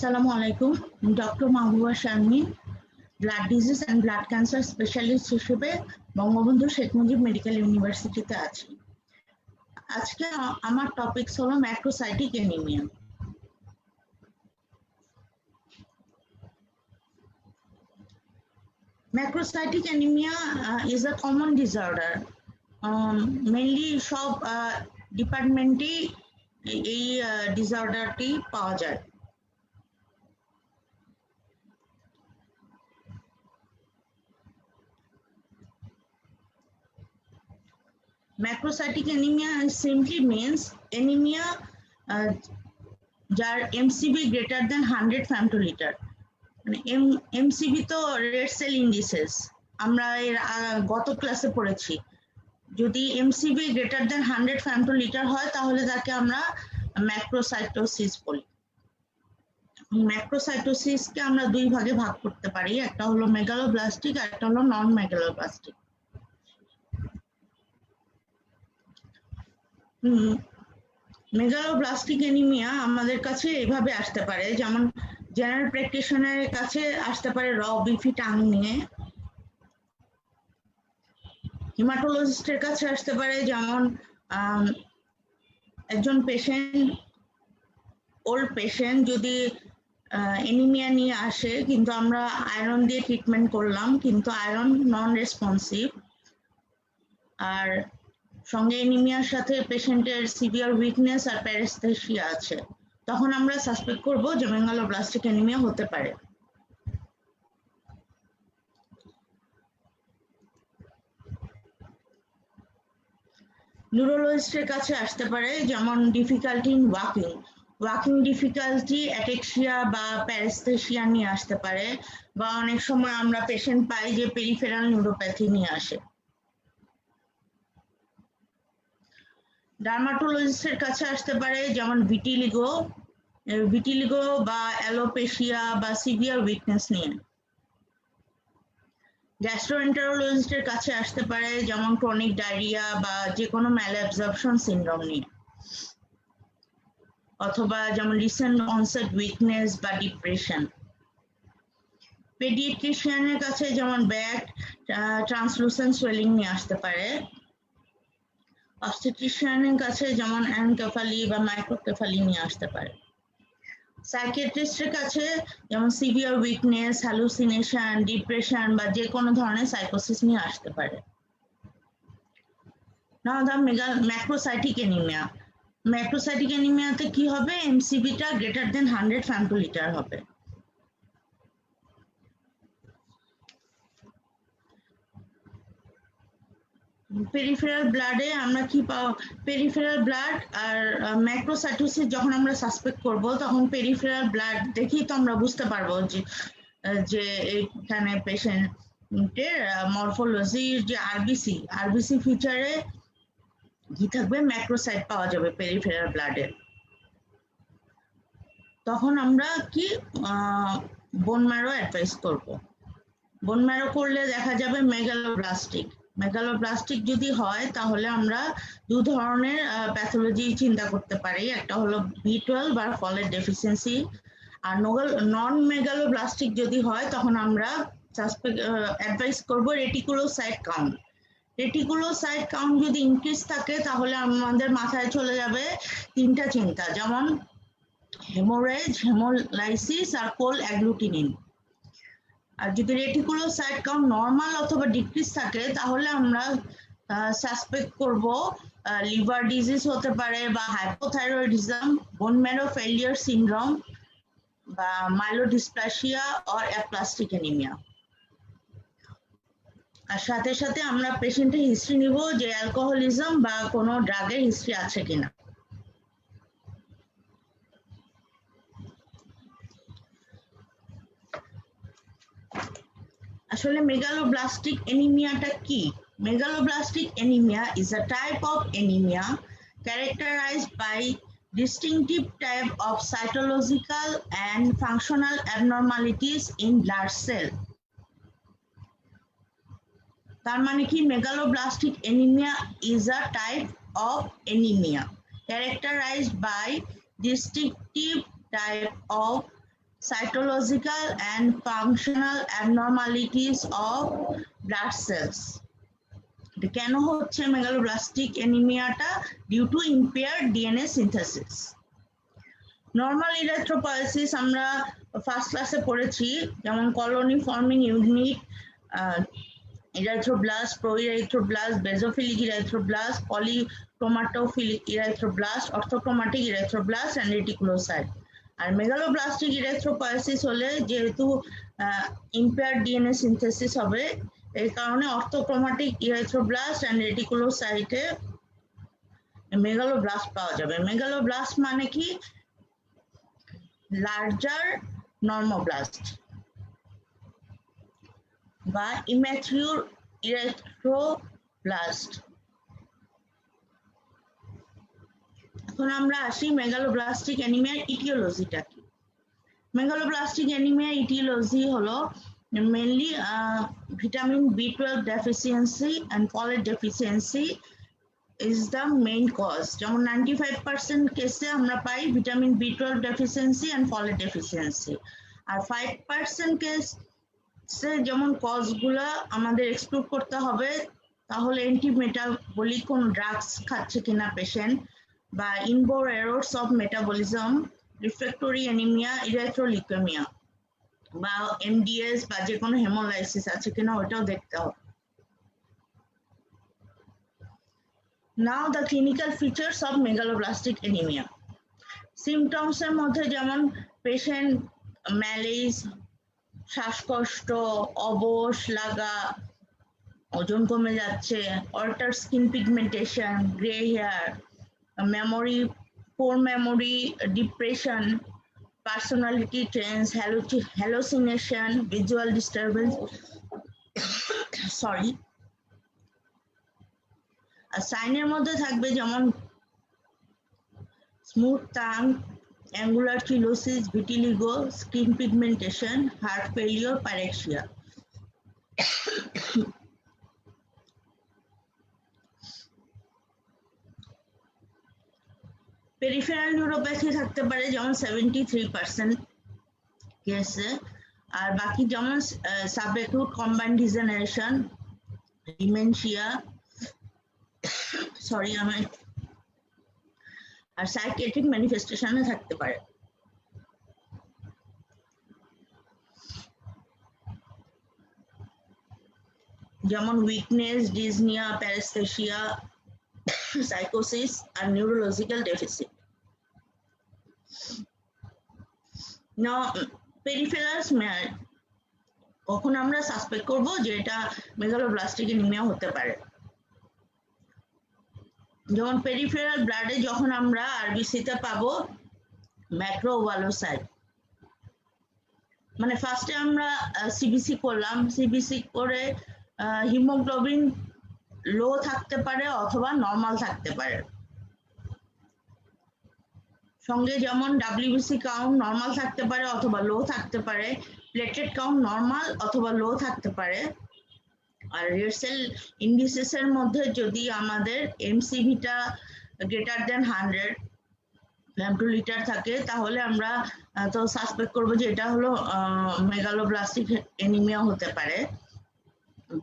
Assalamu alaikum. Dr. Mahbouba Sharmin, blood disease and blood cancer specialist হিসেবে Bangabandhu Sheikh Mujib medical ইউনিভার্সিটিতে আছি। আজকে আমার টপিকস হলো macrocytic anaemia. Macrocytic anaemia is a common disorder. Mainly সব ডিপার্টমেন্টেই এই ডিসঅর্ডারটি পাওয়া যায়। Macrocytic anemia simply means anemia যার MCV greater than 100 femtoliter। মানে MCV তো রেড সেল ইন্ডিসেস, আমরা এর গত ক্লাসে পড়েছি। যদি MCV greater than 100 femtoliter হয় তাহলে তাকে আমরা ম্যাক্রোসাইটোসিস বলি। ম্যাক্রোসাইটোসিসকে আমরা দুই ভাগে ভাগ করতে পারি, একটা হলো মেগালোব্লাস্টিক আর একটা হলো নন মেগালোব্লাস্টিক। মেগালোব্লাস্টিক অ্যানিমিয়া আমাদের কাছে এভাবে আসতে পারে, যেমন জেনারেল প্র্যাকটিশনারের কাছে আসতে পারে র বিফি টাং নিয়ে, হিমাটোলজিস্টের কাছে আসতে পারে যেমন একজন পেশেন্ট, ওল্ড পেশেন্ট যদি অ্যানিমিয়া নিয়ে আসে কিন্তু আমরা আয়রন দিয়ে ট্রিটমেন্ট করলাম কিন্তু আয়রন নন রেসপন্সিভ, আর সঙ্গে অ্যানিমিয়ার সাথে পেশেন্টের সিভিয়ার উইকনেস আর প্যারেস্থেসিয়া আছে, তখন আমরা সাসপেক্ট করব যে মেগালোব্লাস্টিক অ্যানিমিয়া হতে পারে। নিউরোলজিস্টের কাছে আসতে পারে যেমন ডিফিকাল্টি ইন ওয়াকিং ডিফিকাল্টি, অ্যাটেক্সিয়া বা প্যারেস্থেসিয়া নিয়ে আসতে পারে, বা অনেক সময় আমরা পেশেন্ট পাই যে পেরিফেরাল নিউরোপ্যাথি নিয়ে আসে। ডার্মাটোলজিস্টের কাছে আসতে পারে যেমন ভিটিলিগো বা অ্যালোপেশিয়া বা সিভিয়ার উইকনেস নিয়ে। গ্যাস্ট্রোএন্টারোলজিস্টের কাছে আসতে পারে যেমন ক্রনিক ডায়রিয়া বা যে কোনো ম্যালঅ্যাবজর্পশন সিনড্রোম নিয়ে, অথবা যেমন রিসেন্ট অনসেট উইকনেস বা ডিপ্রেশন। পেডিয়াট্রিশিয়ানের কাছে যেমন ব্যাক ট্রান্সলুসেন্ট সোয়েলিং নিয়ে আসতে পারে। অবস্টেট্রিশিয়ানের কাছে যেমন অ্যানকেফালি বা মাইক্রোকেফালি নিয়ে আসতে পারে। সাইকিয়াট্রিস্টের কাছে যেমন সিভিয়ার উইকনেস, হ্যালুসিনেশন, ডিপ্রেশন বা যে কোনো ধরনের সাইকোসিস নিয়ে আসতে পারে। নাও দা ম্যাক্রোসাইটিক অ্যানিমিয়া। ম্যাক্রোসাইটিক অ্যানিমিয়াতে কি হবে? এমসিভিটা গ্রেটার দেন 100 ফেমটোলিটার হবে। পেরিফেরাল ব্লাডে আমরা কি পাবো? পেরিফেরাল ব্লাড আর ম্যাক্রোসাইটোসিস যখন আমরা সাসপেক্ট করব তখন পেরিফেরাল ব্লাড দেখেই তো আমরা বুঝতে পারবো যে এখানে পেশেন্টের মরফোলজির যে আরবিসি ফিচারে কি থাকবে, ম্যাক্রোসাইট পাওয়া যাবে পেরিফেরাল ব্লাডে। তখন আমরা কি বোন ম্যারো অ্যাডভাইস করব। বোন ম্যারো করলে দেখা যাবে মেগালোব্লাস্টিক যদি হয় তাহলে আমরা দু ধরনের প্যাথোলজি চিন্তা করতে পারি, একটা হলো B12 বা ফলেট ডেফিসিয়েন্সি, আর নন মেগালোব্লাস্টিক যদি হয় তখন আমরা অ্যাডভাইস করব রেটিকুলোসাইট কাউন্ট যদি ইনক্রিজ থাকে তাহলে আমাদের মাথায় চলে যাবে তিনটা চিন্তা, যেমন হেমোরেজ, হেমোলাইসিস আর কোল অ্যাগ্লুটিনিন। আর যদি রেটিকুলোসাইট কাউন্ট নর্মাল অথবা ডিক্রিজ থাকে তাহলে আমরা সাসপেক্ট করব লিভার ডিজিজ হতে পারে, বা hypothyroidism, bone marrow failure syndrome, বা মাইলোডিসপ্লাসিয়া অর অ্যাপ্লাস্টিক অ্যানিমিয়া। আর সাথে সাথে আমরা পেশেন্টের হিস্ট্রি নিব যে অ্যালকোহলিজম বা কোনো ড্রাগের হিস্ট্রি আছে কিনা। আসলে মেগালোব্লাস্টিক অ্যানিমিয়াটা কি? Megaloblastic anemia is a type of anemia characterized by distinctive type of cytological and functional abnormalities in blood cell. তার মানে কি, megaloblastic anemia is a type of anemia characterized by distinctive type of cytological and functional abnormalities of blood cells. এটা কেন হচ্ছে megaloblastic অ্যানিমিয়াটা? Due to impaired DNA synthesis. Normal erythropoiesis আমরা first ক্লাসে পড়েছি, যেমন colony forming unit, erythroblast, proerythroblast, basophilic erythroblast, polychromatophilic erythroblast, orthochromatic erythroblast and reticulocyte. আর megaloblastic erythropoiesis হলে যেহেতু ইম্পেয়ার্ড ডিএনএ সিনথেসিস হবে, এই কারণে অর্থোক্রোমাটিক ইরিথ্রোব্লাস্ট এন্ড রেটিকুলোসাইটে মেগালোব্লাস্ট পাওয়া যাবে। মেগালোব্লাস্ট মানে কি? লার্জার নর্মোব্লাস্ট বা ইম্যাচিউর ইরিথ্রোব্লাস্ট। এখন আমরা আসি মেগালোব্লাস্টিক অ্যানিমিয়ার ইটিওলজিটা কি। মেগালোব্লাস্টিক অ্যানিমিয়ার ইটিওলজি হলো mainly vitamin B12 deficiency and folate deficiency is the main cause. যেমন 95% কেসে আমরা পাই vitamin B12 deficiency and folate deficiency, আর 5% কেসে যেমন কজগুলা আমাদের এক্সক্লুড করতে হবে, তাহলে অ্যান্টিমেটাবলিক কোন ড্রাগস খাচ্ছে কিনা পেশেন্ট, বা inborn errors of metabolism, refractory anaemia, erythroleukaemia বা এমডিএস বা যে কোনো হেমোলাইসিস আছে কিনা ওটাও দেখতে হবে। Now the clinical features of megaloblastic anemia. Symptoms এর মধ্যে যেমন পেশেন্ট ম্যালেজ, শ্বাসকষ্ট, অবশ লাগা, ওজন কমে যাচ্ছে, alter skin pigmentation, grey hair, memory, poor memory, depression, personality change, hallucination, visual disturbance, sorry. আর সাইনের মধ্যে থাকবে যেমন smooth tongue, angular চিলোসিস, vitiligo, skin pigmentation, heart failure, pyrexia. Peripheral neuropathy থাকতে পারে যেমন 73% কেসে, আর বাকি যেমন subacute combined degeneration, dementia, sorry আমি, আর সাইকিয়াট্রিক ম্যানিফেস্টেশনে থাকতে পারে। যেমন উইকনেস, ডিজনিয়া, প্যারাস্থেসিয়া, সাইকোসিস আর নিউরোলজিক্যাল ডেফিসিট। পেরিফেরাল স্মেয়ার কখন আমরা সাসপেক্ট করব যে এটা মেগালোব্লাস্টিক অ্যানিমিয়া হতে পারে? যেমন পেরিফেরাল ব্লাডে যখন আমরা আরবিসিতে পাবো ম্যাক্রোওভালোসাইট, মানে ফার্স্টে আমরা সিবিসি করলাম, সিবিসি করে হিমোগ্লোবিন লো থাকতে পারে অথবা নর্মাল থাকতে পারে, সঙ্গে যেমন WBC কাউন্ট নর্মাল থাকতে পারে অথবা লো থাকতে পারে, প্লেটলেট কাউন্ট নর্মাল অথবা লো থাকতে পারে। আর রেড সেল ইন্ডিসেস এর মধ্যে যদি আমাদের এমসিভিটা গ্রেটার দেন 100 ফেমটোলিটার থাকে, তাহলে আমরা তো সাসপেক্ট করবো যে এটা হলো মেগালোব্লাস্টিক অ্যানিমিয়া হতে পারে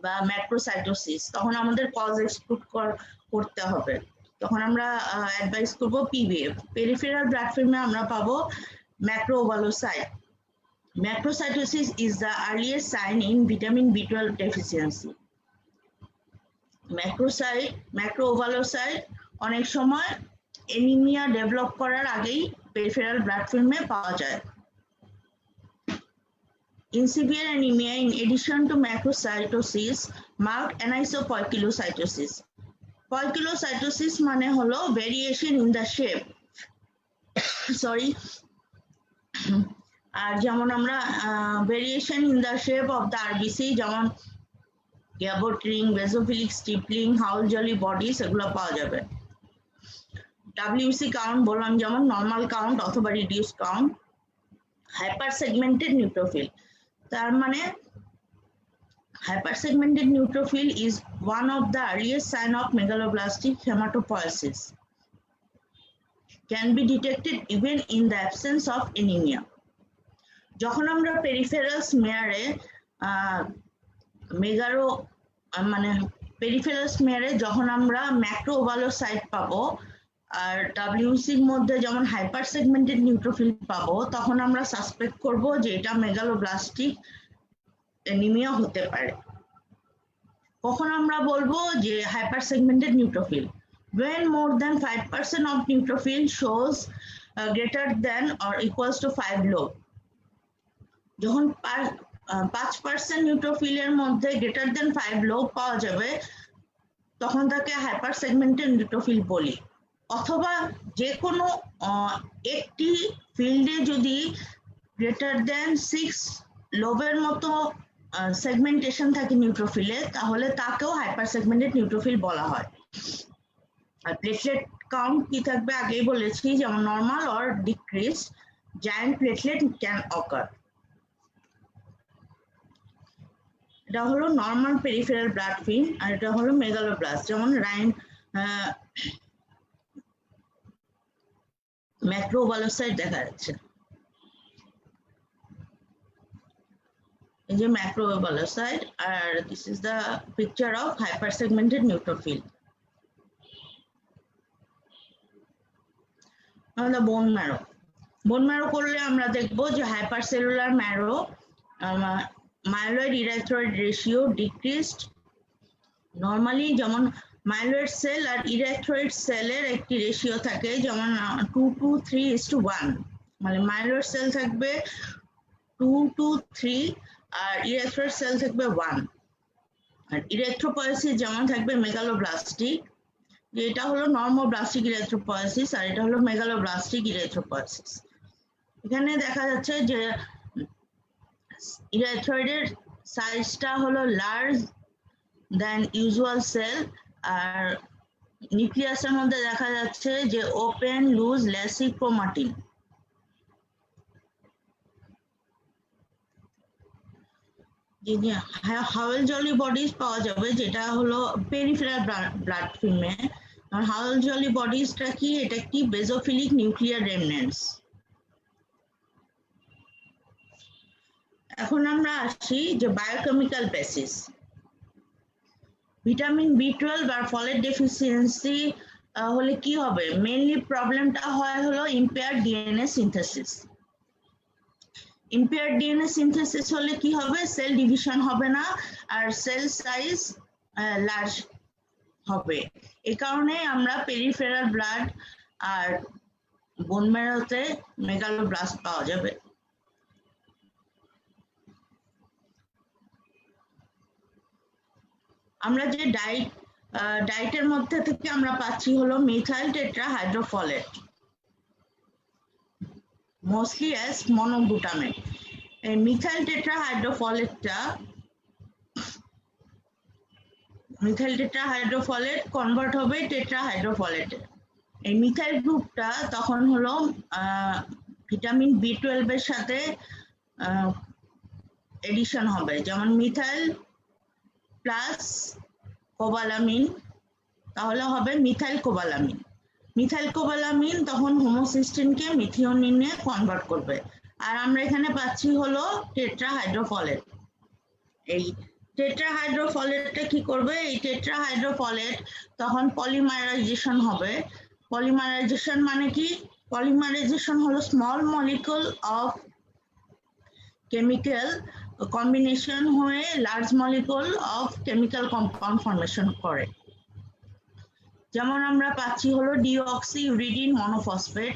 বা ম্যাক্রোসাইটোসিস। তখন আমাদের কজ এক্সক্লুড করতে হবে, তখন আমরা অ্যাডভাইস করবো পিবিএফ। পেরিফেরাল ব্লাড ফিল্মে আমরা পাবো ম্যাক্রোওভালোসাইট। Macrocytosis is the earliest sign in vitamin B12 deficiency. Macroovalocyte অনেক সময় অ্যানিমিয়া ডেভেলপ করার আগেই পেরিফেরাল ব্লাড ফিল্মে পাওয়া যায়। In severe anemia, in addition to macrocytosis, marked anisopoikilocytosis. Poikilocytosis মানে হলো variation in the shape. Sorry. আর যেমন আমরা variation in the shape of the RBC, যেমন Cabot ring, basophilic stippling, Howell Jolly body, সেগুলো পাওয়া যাবে। WBC কাউন্ট বললাম যেমন নর্মাল কাউন্ট অথবা reduce count. Hyper segmented neutrophil, তার মানে hyper segmented neutrophil is one of the earliest sign of megaloblastic haematopoiesis, can be detected even in the absence of anemia. যখন আমরা পেরিফেরাল স্মেয়ারে মেগারো মানে peripheral স্মেয়ারে যখন আমরা ম্যাক্রোওভালোসাইট পাবো আর ডব্লিউসির মধ্যে যেমন হাইপার সেগমেন্টেড নিউট্রোফিল পাবো, তখন আমরা সাসপেক্ট করব যে এটা মেগালোব্লাস্টিক অ্যানিমিয়া হতে পারে। কখন আমরা বলবো যে hyper segmented neutrophil? when more than 5% of neutrophil shows greater than or equals to 5 log, যখন 5% নিউট্রোফিলের মধ্যে গ্রেটার দেন 5 log পাওয়া যাবে তখন তাকে হাইপার সেগমেন্টেড নিউট্রোফিল বলি। অথবা যে কোনো একটি ফিল্ডে যদি গ্রেটার দেন 6 লোবের মতো সেগমেন্টেশন থাকে নিউট্রোফিলে, তাহলে তাকেও হাইপার সেগমেন্টেড নিউট্রোফিল বলা হয়। আর প্লেটলেট কাউন্ট কি থাকবে আগেই বলেছি, যেমন normal or decrease, giant platelet can occur. এটা হলো নর্মাল পেরিফেরাল ব্লাড ফিল্ম আর এটা হলো মেগালোব্লাস্ট। যেমন রাইন ম্যাক্রোওভালোসাইট দেখা যাচ্ছে, এই যে ম্যাক্রোওভালোসাইট, আর this is the picture of hyper segmented neutrophil. আমাদের বোন ম্যারো করলে আমরা দেখবো যে hypercellular marrow, myeloid erythroid ratio decreased. Normally যেমন মাইলয়েড সেল আর ইরাথ্রয়েড সেলের একটি রেশিও থাকে, যেমন 2:3:1, মানে মাইলয়েড সেল থাকবে 2:3 আর ইরাথ্রয়েড সেল থাকবে 1। আর ইরেথ্রোপয়েসিস যেমন থাকবে মেগালোব্লাস্টিক, এটা হলো নর্মোব্লাস্টিক ইরেথ্রোপয়েসিস আর এটা হলো মেগালোব্লাস্টিক ইরেথ্রোপয়েসিস। এখানে দেখা যাচ্ছে যে ইরেথ্রয়েডের সাইজটা হলো লার্জ দেন ইউজুয়াল সেল, আর নিউক্লিয়াসের মধ্যে দেখা যাচ্ছে যে open loose লেসি chromatin. হাওয়েল Jolly bodies পাওয়া যাবে, যেটা হলো পেরিফেরাল ব্লাড ফিল্মে। হাওয়েল জলি বডিজটা কি? এটা একটি বেজোফিলিক নিউক্লিয়ার রেমনেন্টস। এখন আমরা আসি যে বায়োকেমিক্যাল বেসিস। ভিটামিন B12 আর ফলেট ডেফিসিয়েন্সি হলে কি হবে? মেইনলি প্রবলেমটা হয় হলো impaired DNA synthesis. Impaired DNA synthesis হলে কি হবে? সেল ডিভিশন হবে না আর সেল সাইজ লার্জ হবে। এই কারণে আমরা পেরিফেরাল ব্লাড আর বোন ম্যারোতে মেগালোব্লাস্ট পাওয়া যাবে। আমরা যে ডায়েটের মধ্যে থেকে আমরা পাচ্ছি হলো মিথাইল টেট্রাহাইড্রোফলেট, মোস্টলি অ্যাজ মনোগ্লুটামেট। এই মিথাইল টেট্রাহাইড্রোফলেট কনভার্ট হবে টেট্রাহাইড্রোফলেটে। এই মিথাইল গ্রুপটা তখন হলো ভিটামিন B12 এর সাথে এডিশন হবে, যেমন মিথাইল প্লাস কোবালামিন, তাহলে হবে মিথাইল কোবালামিন। মিথাইল কোবালামিন তখন হোমোসিস্টিনকে মিথিওনিনে কনভার্ট করবে, আর আমরা এখানে পাচ্ছি হলো টেট্রাহাইড্রোফলেট। এই টেট্রাহাইড্রোফলেটটা কি করবে? এই টেট্রাহাইড্রোফলেট তখন পলিমারাইজেশন হবে। পলিমারাইজেশন মানে কি? পলিমারাইজেশন হলো small molecule of chemical combination হয়ে large molecule of chemical compound formation করে। যেমন আমরা পাচ্ছি হলো ডিঅক্সিইউরিডিন মনোফসফেট,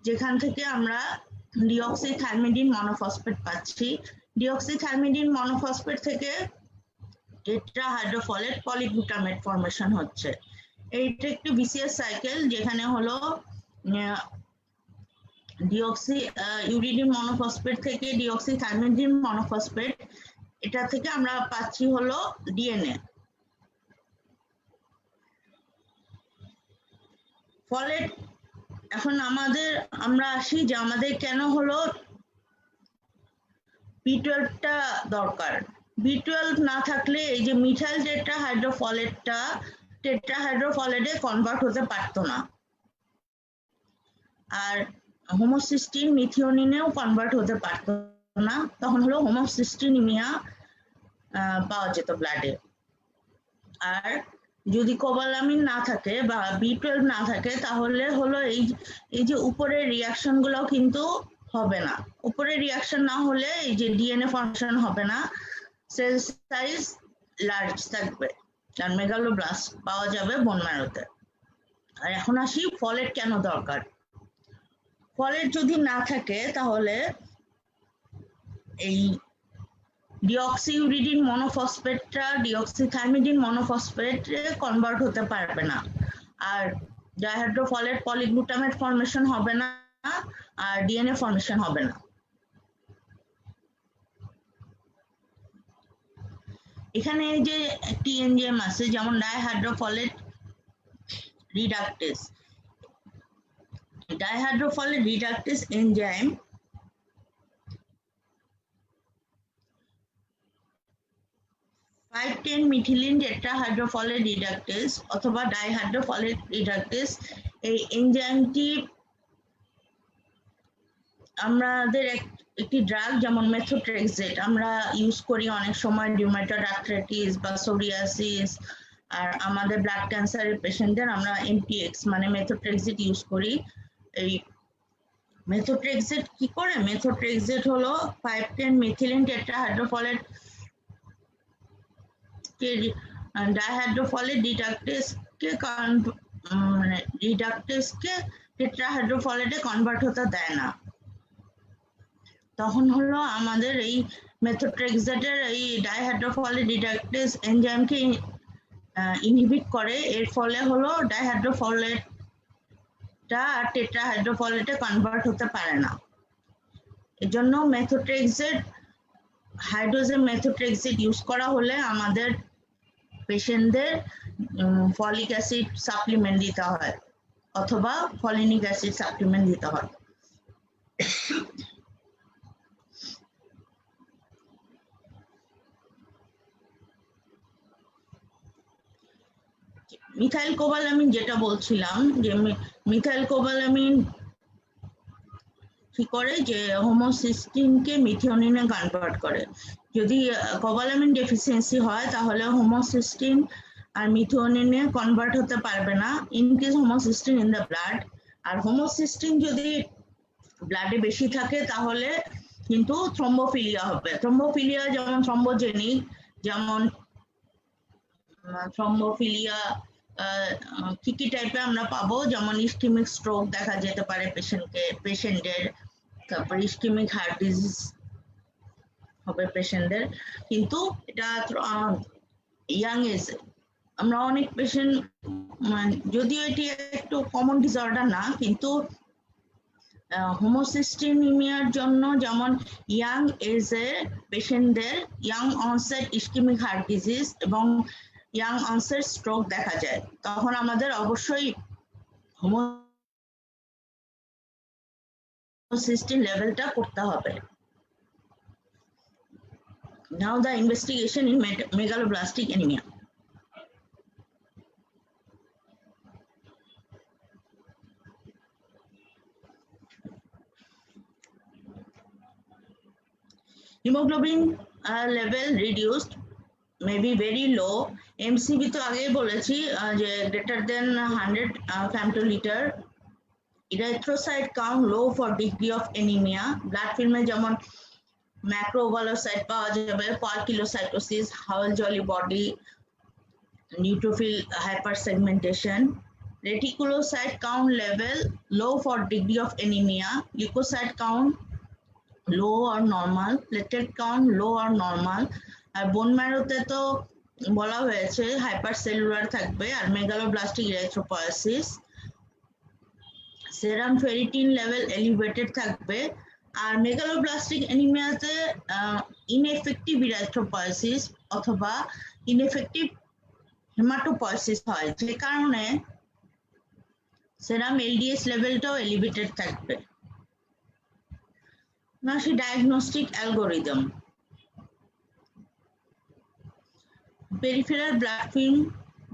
যেখান থেকে আমরা ডিঅক্সিথাইমিডিন মনোফসফেট পাচ্ছি। ডিঅক্সিথাইমিডিন মনোফসফেট থেকে টেট্রাহাইড্রোফলেট পলিগ্লুটামেট ফর্মেশন হচ্ছে। এইটা একটি বিসিএস সাইকেল, যেখানে হলো ডিঅক্সিইউরিডিন মনোফসফেট থেকে ডিঅক্সিথাইমিডিন মনোফসফেট, এটা থেকে আমরা পাচ্ছি হলো ডিএনএ। ফলেট, এখন আমরা আসি যে আমাদের কেন হলো B12টা দরকার। B12 না থাকলে এই যে মিথাইল টেট্রাহাইড্রোফলেটটা টেট্রাহাইড্রোফলেটে কনভার্ট হতে পারতো না, আর হোমোসিস্টিন মিথিওনিনেও কনভার্ট হতে পারতো না, তখন হলো হোমোসিস্টিনিমিয়া পাওয়া যেত ব্লাডে। আর যদি কোবালামিন না থাকে বা B12 না থাকে তাহলে হলো এই যে উপরের রিয়াকশন গুলো কিন্তু হবে না। উপরের রিয়াকশন না হলে এই যে ডিএনএ ফাংশন হবে না, সেল সাইজ লার্জ থাকবে, আর মেগালোব্লাস্ট পাওয়া যাবে বোন ম্যারোতে। আর এখন আসি ফলেট কেন দরকার। ফলেট যদি না থাকে তাহলে এই ডিঅক্সিইউরিডিন মনোফসফেটটা ডিঅক্সিথাইমিডিন মনোফসফেটে কনভার্ট হতে পারবে না, আর ডাইহাইড্রোফলেট পলিগ্লুটামেট ফর্মেশন হবে না, আর ডিএনএ ফর্মেশন হবে না। এখানে এই যে একটি এনজাইম আছে যেমন dihydrofolate reductase. Dihydrofolate reductase enzyme 5,10 methylene tetrahydrofolate reductase অথবা ডাইহাইড্রোফলেট রিডাক্টেস, এই এনজাইমটি আমাদের একটি ড্রাগ যেমন মেথোট্রেক্সেট আমরা ইউজ করি অনেক সময় রিউমাটয়েড আর্থ্রাইটিস বা সোরিয়াসিস, আর আমাদের ব্লাড ক্যান্সারের পেশেন্টদের আমরা এমটিএক্স মানে মেথোট্রেক্সেট ইউজ করি। এই মেথোট্রেক্সেট কি করে? মেথোট্রেক্সেট হলো 5,10 মিথিলিন টেট্রাহাইড্রোফলেট কে ডাইহাইড্রোফলেট রিডাক্টেসকে টেট্রাহাইড্রোফলেটে কনভার্ট হতে দেয় না। তখন হলো আমাদের এই মেথোট্রেক্সেটের এই ডাইহাইড্রোফলেট রিডাক্টেস এনজাইমকে ইনহিবিট করে, এর ফলে হলো ডাইহাইড্রোফলেটটা আর টেট্রাহাইড্রোফলেটে কনভার্ট হতে পারে না। এজন্য মেথোট্রেক্সেট হাইড্রোজেন মেথোট্রেক্সেট ইউজ করা হলে আমাদের পেশেন্টদের ফলিক অ্যাসিড সাপ্লিমেন্ট দিতে হয় অথবা ফলিনিক অ্যাসিড সাপ্লিমেন্ট দিতে হয়। মিথাইল কোবালামিন যেটা বলছিলাম, যে মিথাইল কোবালামিন কি করে, যে হোমোসিস্টিনকে মিথিওনিনে কনভার্ট করে। যদি কোবালামিন ডেফিসিয়েন্সি হয় তাহলে হোমোসিস্টিন আর মিথিওনিনে কনভার্ট হতে পারবে না in case homocysteine in the blood. আর হোমোসিস্টিন যদি ব্লাডে বেশি থাকে তাহলে কিন্তু থ্রম্বোফিলিয়া হবে। থ্রম্বোফিলিয়া যেমন থ্রম্বোজেনিক, যেমন থ্রম্বোফিলিয়া কি কি টাইপে আমরা পাবো, যেমন ইসকেমিক স্ট্রোক দেখা যেতে পারে পেশেন্টের, তারপর ইসকেমিক হার্ট ডিজিজ হবে পেশেন্টদের। কিন্তু এটা ইয়াং এজে আমরা অনেক পেশেন্ট, যদিও এটি একটু কমন ডিসঅর্ডার না, কিন্তু হোমোসিস্টিনিমিয়ার জন্য যেমন ইয়াং এজে পেশেন্টদের young onset ischaemic heart disease এবং ইয়াং অনসেট স্ট্রোক দেখা যায়, তখন আমাদের অবশ্যই হোমোসিস্টিন লেভেলটা করতে হবে। Now the investigation in megaloblastic anemia. Hemoglobin level reduced may be very low. MCV তো আগেই বলেছি যে greater than 100 femtoliter. Erythrocyte count low for degree of anemia. Blood film এ যেমন ম্যাক্রোভালোসাইট পাওয়া যাবে, poikilocytosis, Howell Jolly body, neutrophil hypersegmentation. Reticulocyte count level low for degree of anaemia, leukocyte count low আর normal, platelet count low আর normal. আর bone ম্যারোতে তো বলা হয়েছে হাইপারসেলুলার থাকবে আর megaloblastic erythropoiesis. Serum ferritin level elevated থাকবে। আর মেগালোব্লাস্টিক অ্যানিমিয়াতে ইনএফেক্টিভ ইরিথ্রোপয়েসিস অথবা ইনএফেক্টিভ হেমাটোপয়েসিস হয়, যে কারণে সেরাম এলডিএস লেভেলটাও এলিভেটেড থাকবে। না, সে diagnostic algorithm. Peripheral blood film,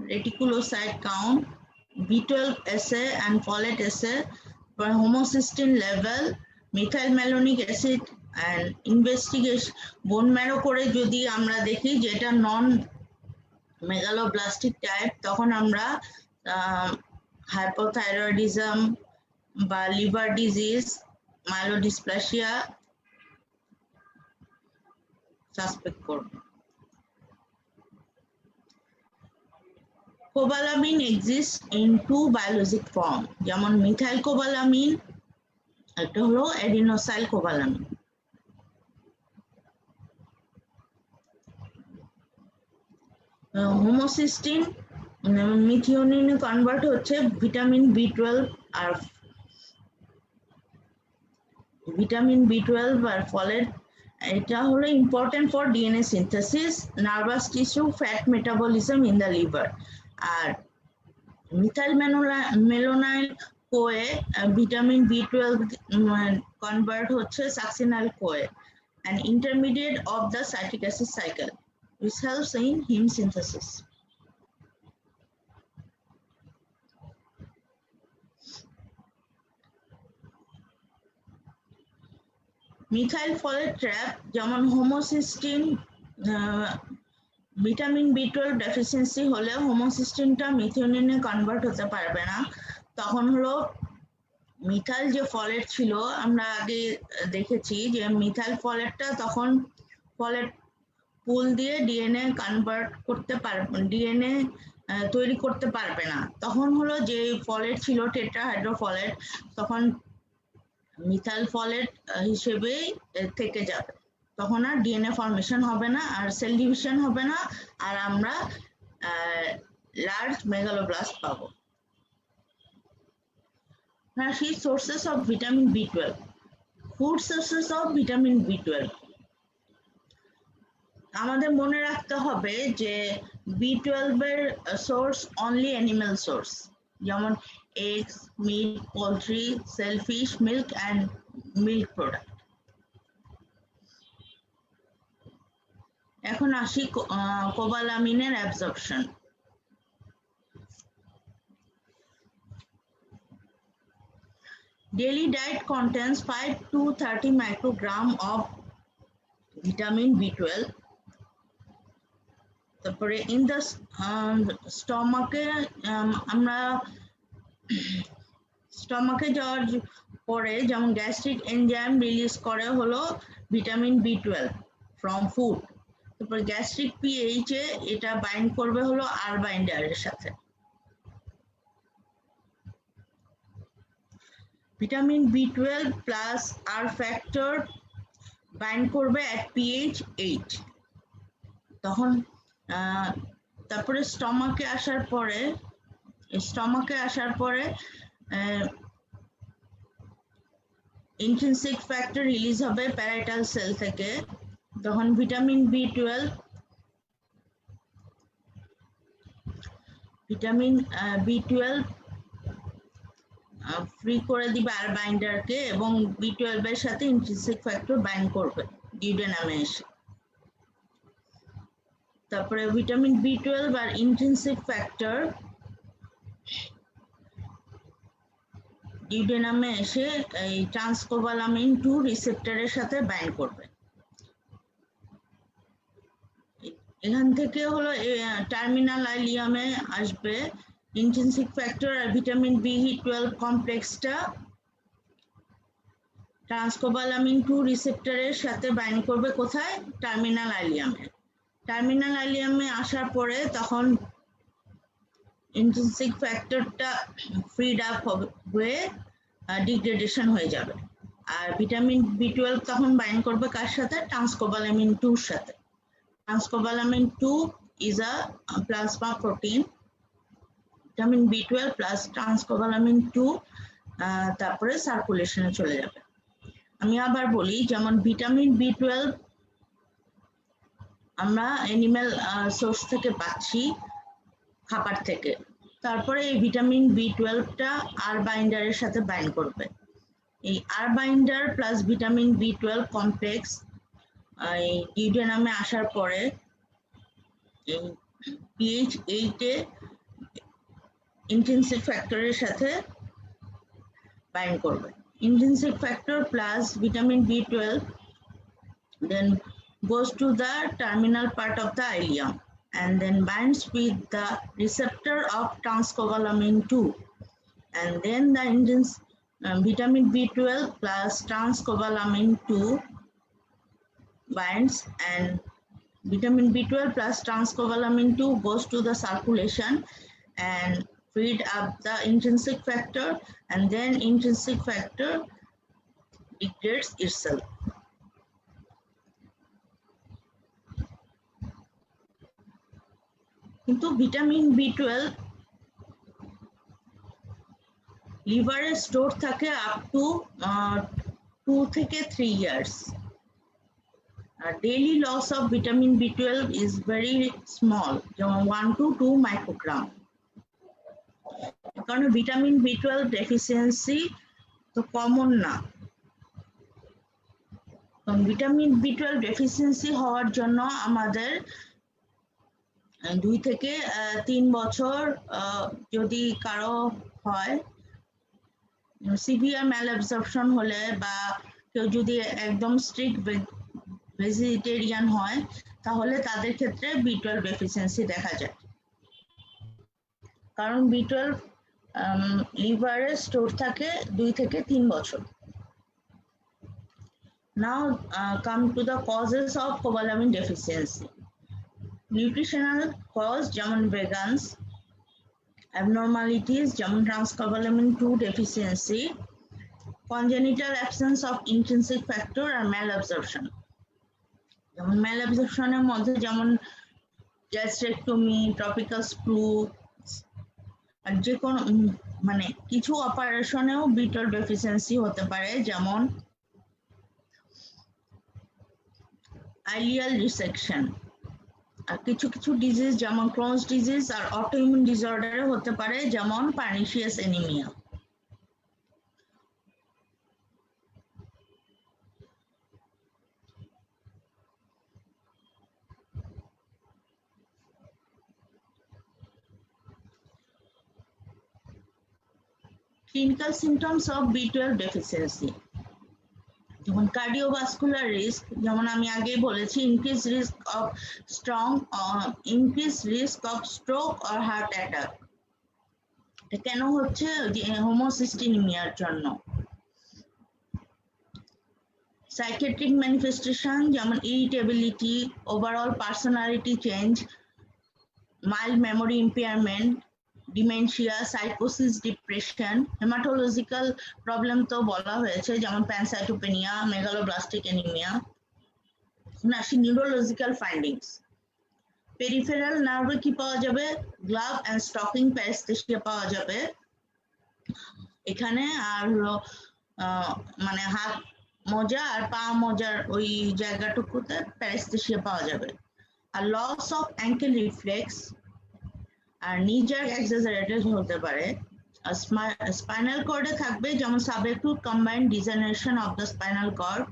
reticulocyte count, B12 assay and folate assay, homocysteine level, methyl malonic acid and investigation bone marrow করে যদি আমরা দেখি যেটা নন মেগালোব্লাস্টিক টাইপ, তখন আমরা হাইপোথাইরয়েডিজম বা লিভার ডিজিজ, মাইলোডিসপ্লাসিয়া সাসপেক্ট করব। Cobalamin exist in two biologic form, যেমন মিথাইল কোবালামিন, একটা হলো অ্যাডিনোসাইল কোবালামিন। হোমোসিস্টিন মিথিওনিনে কনভার্ট হচ্ছে ভিটামিন B12 আর ভিটামিন B12 আর ফলেট। এটা হলো important for DNA synthesis, nervous tissue, fat metabolism in the liver. আর methyl malonyl CoA vitamin B12 convert হচ্ছে succinyl CoA, an intermediate of the citric acid cycle, which helps in heme synthesis. Methyl folate trap, যেমন homocysteine vitamin B12 deficiency হলে হোমোসিস্টিনটা মিথিওনিনে convert হতে পারবে না, তখন হলো methyl যে ফলেট ছিল, আমরা আগে দেখেছি যে মিথাইল ফলেটটা তখন ফলেট পুল দিয়ে ডিএনএ কনভার্ট করতে পারবে, ডিএনএ তৈরি করতে পারবে না, তখন হলো যে ফলেট ছিল টেট্রাহাইড্রোফলেট, তখন মিথাইল ফলেট হিসেবে থেকে যাবে, তখন আর ডিএনএ ফর্মেশন হবে না, আর সেল ডিভিশন হবে না, আর আমরা লার্জ মেগালোব্লাস্ট পাবো। See, sources of vitamin B12. Food sources of vitamin B12. আমাদের মনে রাখতে হবে যে B12 এর সোর্স অনলি অ্যানিমাল সোর্স, যেমন eggs, meat, poultry, shellfish, milk and milk product. এখন আসি কোবালামিনের absorption. Daily diet contains 5 to 30 microgram of vitamin B12. তারপরে in the স্টমাকে আমরা স্টমাকে যাওয়ার পরে যেমন গ্যাস্ট্রিক এনজাইম রিলিজ করে হলো ভিটামিন B12 ফ্রম ফুড। তারপর গ্যাস্ট্রিক পিএইচ এ এটা বাইন্ড করবে হলো আর বাইন্ডারের সাথে। ভিটামিন B12 প্লাস আর ফ্যাক্টর বাইন্ড করবে at pH 8, তখন তারপরে স্টমাকে আসার পরে ইন্ট্রিনসিক ফ্যাক্টর রিলিজ হবে প্যারাইটাল সেল থেকে, তখন ভিটামিন B12 ফ্রি করে দিবে আর বাইন্ডারকে, এবং B12 এর সাথে ইন্ট্রিনসিক ফ্যাক্টর বাইন্ড করবে ডিউডেনামে এসে। তারপরে ভিটামিন B12 আর ইন্ট্রিনসিক ফ্যাক্টর ডিউডেনামে এসে এই ট্রান্সকোবালামিন 2 রিসেপ্টরের সাথে বাইন্ড করবে। এখান থেকে হলো টার্মিনাল আইলিয়ামে আসবে ইন্ট্রিনসিক ফ্যাক্টর আর ভিটামিন B12 কমপ্লেক্সটা ট্রান্সকোবালামিন 2 রিসেপ্টরের সাথে বাইন্ড করবে কোথায়? টার্মিনাল আইলিয়ামে। টার্মিনাল আইলিয়ামে আসার পরে তখন ইন্ট্রিনসিক ফ্যাক্টরটা ফ্রিড আপ হয়ে ডিগ্রেডেশন হয়ে যাবে, আর ভিটামিন B12 তখন বাইন্ড করবে কার সাথে? ট্রান্সকোবালামিন 2 এর সাথে। Transcobalamin 2 is a plasma protein. Vitamin B12 plus transcobalamin 2 তারপরে সার্কুলেশনে চলে যাবে। আমি আবার বলি, যেমন ভিটামিন B12 আমরা অ্যানিমাল সোর্স থেকে পাচ্ছি, খাবার থেকে, তারপরে এই ভিটামিন B12টা আর বাইন্ডারের সাথে বাইন্ড করবে। এই আর binder plus vitamin B12 complex এই ডিউডেনামে আসার পরে এই pH 8 এ ইন্ট্রিনসিক ফ্যাক্টরের সাথে বাইন্ড করবে। Intrinsic factor plus vitamin B12 then goes to the terminal part of the ileum and then binds with the receptor of transcobalamin 2, and then the vitamin B12 plus transcobalamin 2 binds, and vitamin B12 plus transcobalamin 2 goes to the circulation and feed up the intrinsic factor, and then intrinsic factor degrades itself. কিন্তু vitamin B12 লিভারে store থাকে up to 2 থেকে 3 years. Daily loss of vitamin B12 is very small, 1 to 2 microgram. কারণ vitamin B12 deficiency তো common না। Vitamin B12 deficiency হওয়ার জন্য আমাদের 2 থেকে 3 বছর যদি কারো হয়, সিভিয়ার ম্যালঅ্যাবজর্পশন হলে বা কেউ যদি একদম স্ট্রিক্ট ভেজিটেরিয়ান হয় তাহলে তাদের ক্ষেত্রে B12 ডেফিসিয়েন্সি দেখা যায়, কারণ B12 লিভারে স্টোর থাকে 2 থেকে 3 বছর। Now come to the causes of cobalamin deficiency. Nutritional cause যেমন vegans, abnormalities যেমন transcobalamin 2 deficiency, congenital absence of intrinsic factor R malabsorption। যেমন malabsorptionের মধ্যে যেমন gastrectomy, tropical screw, আর যে কোনো মানে কিছু অপারেশনেও B12 ডেফিসিয়েন্সি হতে পারে, যেমন ileal resection। আর কিছু কিছু ডিজিজ যেমন ক্রোনস ডিজিজ আর অটোইমিউন ডিসঅর্ডারে হতে পারে, যেমন pernicious anaemia. Clinical symptoms of B12 deficiency যেমন কার্ডিওভাস্কুলার রিস্ক, যেমন আমি আগেই বলেছি increase risk of stroke or heart attack. এটা কেন হচ্ছে? হোমোসিস্টিনিমিয়ার জন্য। সাইকিয়াট্রিক ম্যানিফেস্টেশন যেমন irritability, overall personality change, mild memory impairment, dementia, সাইকোসিস, ডিপ্রেশন। হেমাটোলজিক্যাল প্রবলেম তো বলা হয়েছে, যেমন প্যানসাইটোপেনিয়া, মেগালোব্লাস্টিক অ্যানিমিয়া। আসি নিউরোলজিক্যাল ফাইন্ডিংস। পেরিফেরাল নার্ভে কি পাওয়া যাবে? গ্লাভ অ্যান্ড স্টকিং প্যারেস্থেসিয়া পাওয়া যাবে এখানে, আর মানে হাত মোজা আর পা মোজার ওই জায়গাটুকুতে প্যারেস্থেসিয়া পাওয়া যাবে। আর লস অফ অ্যাঙ্কেল রিফ্লেক্স আর নি জার্ক এক্সাজারেটেড হতে পারে। আর স্পাইনাল কর্ডে থাকবে যেমন subacute combined degeneration of the spinal cord.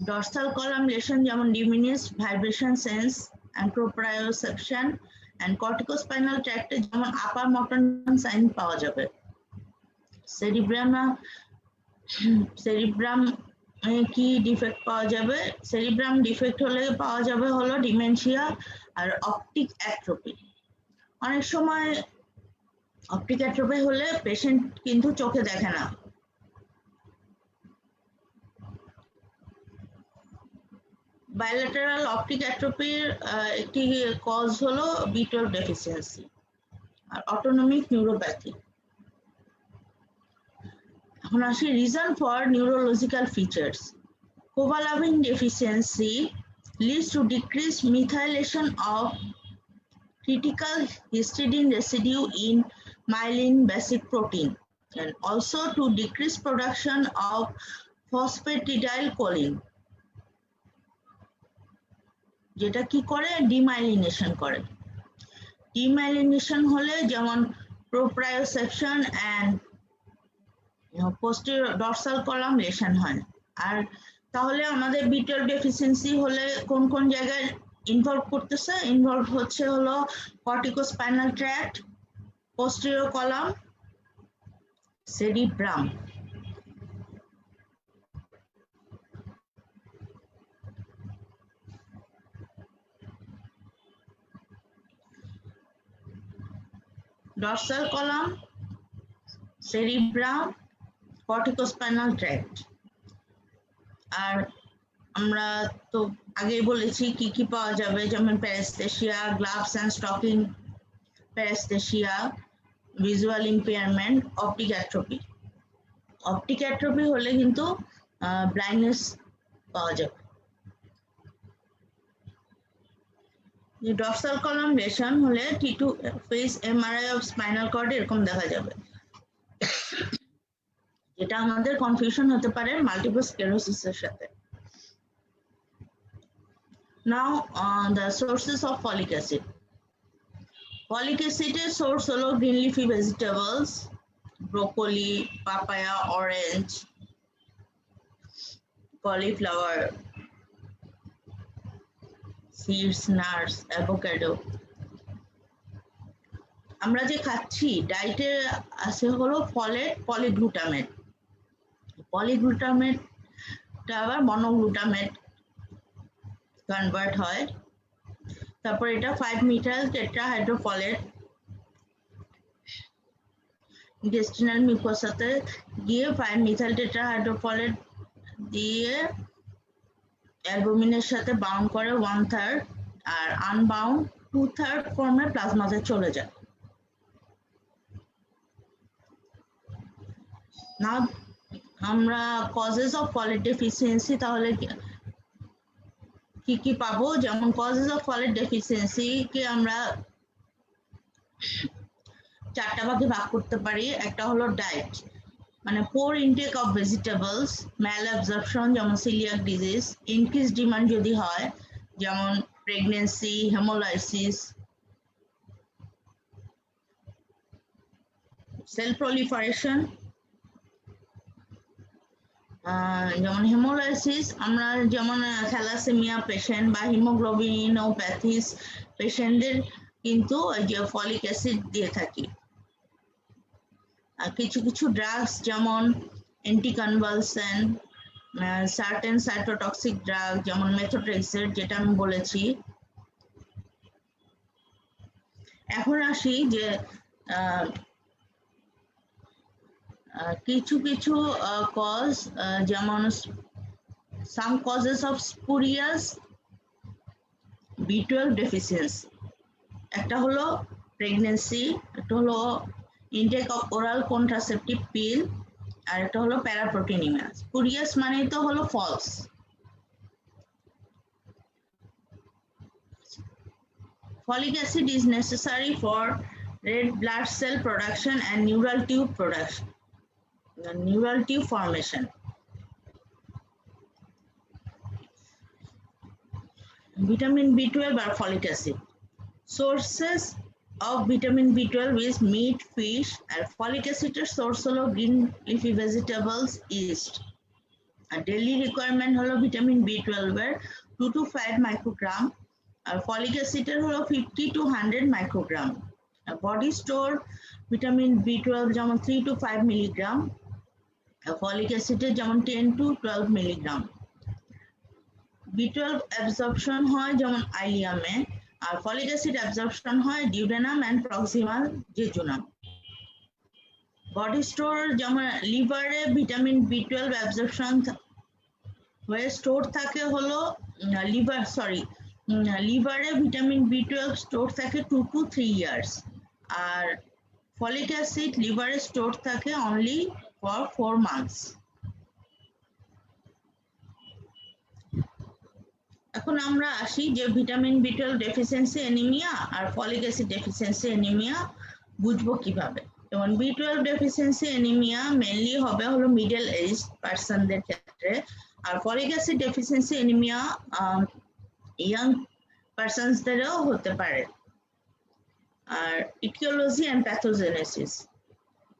Dorsal column lesion যেমন diminished vibration sense and proprioception, and corticospinal tract যেমন আপার মোটর সাইন পাওয়া যাবে। সেরিব্রাম কি ডিফেক্ট পাওয়া যাবে? সেরিব্রাম ডিফেক্ট হলে পাওয়া যাবে হলো ডিমেনশিয়া আর অপটিক অ্যাট্রোপি। অনেক সময় অপটিক অ্যাট্রোপি হলে পেশেন্ট কিন্তু চোখে দেখে না। বায়োল্যাটারাল অপটিক অ্যাট্রোপির একটি কজ হলো B12 ডেফিসিয়েন্সি আর অটোনমিক নিউরোপ্যাথি। এখন আসি reason for neurological features. cobalamin deficiency leads to decreased methylation of critical histidine residue in myelin basic protein and also to decreased production of phosphatidylcholine, যেটা কি করে? ডিমাইলিনেশন করে। Demyelination হলে যেমন proprioception and posterior dorsal column lesion হয়। আর তাহলে আমাদের B12 ডেফিসিয়েন্সি হলে কোন কোন জায়গায় ইনভলভ করতেছে? ইনভলভ হচ্ছে হলো corticospinal tract, posterior column, cerebrum. dorsal column, cerebrum, corticospinal tract। আর আমরা তো আগেই বলেছি কি কি পাওয়া যাবে, যেমন paraesthesia, gloves and stocking paraesthesia, visual impairment, optic atrophy. Optic atrophy হলে কিন্তু ব্লাইন্ডনেস পাওয়া যাবে। ডর্সাল কলাম লেশন হলে T2 phase MRI of spinal cord এরকম দেখা যাবে, যেটা আমাদের কনফিউশন হতে পারে মাল্টিপল স্ক্লেরোসিসের সাথে। Now the sources of folic acid. Folic acid এর সোর্স হলো green leafy vegetables, broccoli, papaya, orange, cauliflower, seeds, nuts, avocado. আমরা যে খাচ্ছি ডায়েটে আছে হলো ফলেট, পলিগ্লুটামেট। পলিগ্লুটামেটটা আবার মনোগ্লুটামেট কনভার্ট হয়। তারপর এটা 5 মিথাইল টেট্রাহাইড্রোফলেট ইন্টেস্টিনাল মিউকোসাতে গিয়ে 5 মিথাইল টেট্রাহাইড্রোফলেট দিয়ে অ্যালবুমিনের সাথে বাউন্ড করে 1/3, আর আনবাউন্ড 2/3 ফর্মে প্লাজমাতে চলে যায়। না আমরা কজেস অফ ফলেট ডেফিসিয়েন্সি তাহলে কি কি পাবো, যেমন কজেস অফ ফলেট ডেফিসিয়েন্সি কে আমরা 4টা ভাগে ভাগ করতে পারি। একটা হলো ডায়েট, মানে poor intake of vegetables, malabsorption যেমন সিলিয়াক ডিজিজ, ইনক্রিজ ডিমান্ড যদি হয় যেমন প্রেগনেন্সি, হেমোলাইসিস, সেল প্রলিফারেশন। যেমন হেমোলাইসিস আমরা যেমন থ্যালাসেমিয়া পেশেন্ট বা হিমোগ্লোবিনোপ্যাথিস পেশেন্টদের কিন্তু ওই যে ফলিক অ্যাসিড দিয়ে থাকি। আর কিছু কিছু ড্রাগস যেমন অ্যান্টিকনভালসেন্ট, সার্টেন সাইটোটক্সিক ড্রাগ যেমন মেথোট্রেক্সেট যেটা আমি বলেছি। এখন আসি যে কিছু কিছু কজ, যেমন some causes of spurious B12 deficiency. একটা হলো প্রেগনেন্সি, একটা হলো intake of oral contraceptive pill, আর একটা হলো প্যারাপ্রোটিনিমিয়া। স্পুরিয়াস মানে তো হলো false. Folic acid is necessary for red blood cell production and neural tube production, neural tube formation. Vitamin B12 or folic acid. Sources of vitamin B12 is meat, fish, and folic acid source holo green leafy vegetables, yeast. A daily requirement holo vitamin B12 এর 2 to 5 microgram, R folic অ্যাসিডের হলো 50 to 100 microgram. Body store vitamin B12 যেমন 3 to 5 milligram, folic অ্যাসিডের যেমন 10 to 12 milligram. B12 absorption হয় যেমন আইলিয়ামে, আর folic acid absorption হয় duodenum and proximal jejunum. Body store যেমন লিভারে ভিটামিন B12 অ্যাবজর্পশন হয়ে স্টোর থাকে হলো লিভারে ভিটামিন B12 স্টোর থাকে 2 to 3 years, আর ফলিক অ্যাসিড লিভারে স্টোর থাকে অনলি ফর 4 months। এখন আমরা আসি যে ভিটামিন B12 ডেফিসিয়েন্সি অ্যানিমিয়া আর ফলিক অ্যাসিড ডেফিসিয়েন্সি অ্যানিমিয়া বুঝবো কিভাবে। যেমন B12 ডেফিসিয়েন্সি অ্যানিমিয়া মেইনলি হবে হলো মিডল এজ পারসনদের ক্ষেত্রে, আর folic acid deficiency anaemia young পারসনসদেরও হতে পারে। আর aetiology and pathogenesis.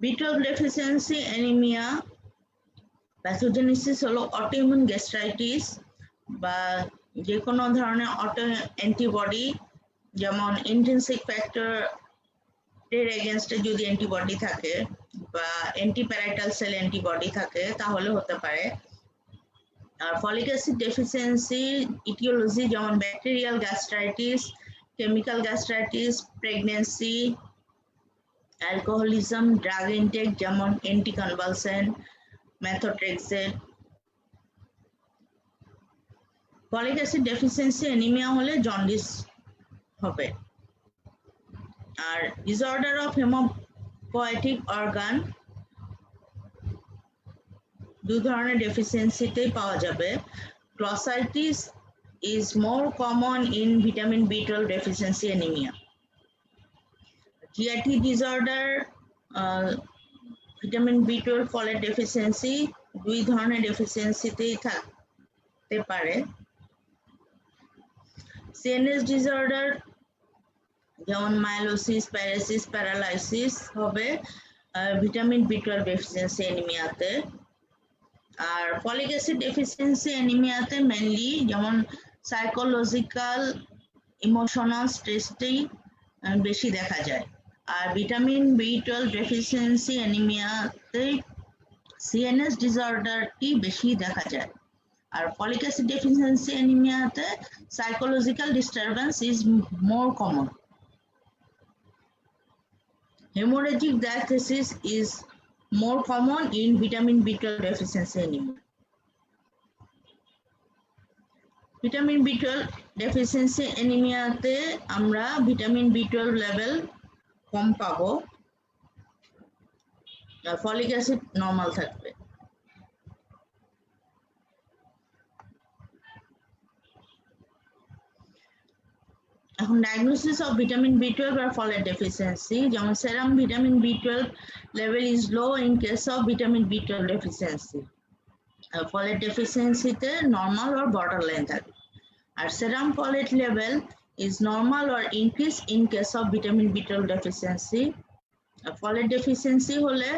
B12 deficiency anaemia pathogenesis হলো অটোইমিউন গ্যাস্ট্রাইটিস বা যে কোনো ধরনের অটো অ্যান্টিবডি, যেমন ইন্ট্রিনসিক ফ্যাক্টর এর এগেইনস্টে যদি অ্যান্টিবডি থাকে বা অ্যান্টিপ্যারাইটাল সেল অ্যান্টিবডি থাকে তাহলে হতে পারে। আর ফলিক অ্যাসিড ডেফিসিয়েন্সি ইটিওলজি যেমন bacterial gastritis, chemical gastritis, pregnancy, alcoholism, drug intake যেমন anticonvulsant, methotrexate. Folic acid deficiency anaemia হলে জন্ডিস হবে। আর ডিসঅর্ডার অফ হেমোপয়েটিক অর্গান দুই ধরনের ডেফিসিয়েন্সিতেই পাওয়া যাবে। Glossitis is more common in vitamin B12 deficiency anemia. GIT disorder, vitamin B12 folate deficiency দুই ধরনের ডেফিসিয়েন্সিতেই থাকতে পারে। CNS disorder যেমন মাইলোসিস, প্যারাসিস, প্যারালাইসিস হবে ভিটামিন B12 ডেফিসিয়েন্সি অ্যানিমিয়াতে। আর ফলিক অ্যাসিড ডেফিসিয়েন্সি অ্যানিমিয়াতে মেনলি যেমন সাইকোলজিক্যাল ইমোশনাল স্ট্রেসটাই বেশি দেখা যায়। আর ভিটামিন B12 ডেফিসিয়েন্সি অ্যানিমিয়াতে সিএনএস ডিসঅর্ডারটি বেশি দেখা যায়। আর ফলিক অ্যাসিড ডেফিসিয়েন্সি অ্যানিমিয়াতে psychological disturbance is more common. Hemorrhagic diathesis is more common in vitamin B12 deficiency anemia. Vitamin B12 deficiency অ্যানিমিয়াতে আমরা ভিটামিন B12 লেভেল কম পাবো, ফলিক অ্যাসিড নরমাল থাকবে। এখন diagnosis of vitamin B12 or folate deficiency, যেমন serum vitamin B12 level is low in case of vitamin B12 deficiency. Folate deficiency তে normal or borderline থাকে। আর serum folate level is normal or increase in case of vitamin B12 deficiency. Folate deficiency হলে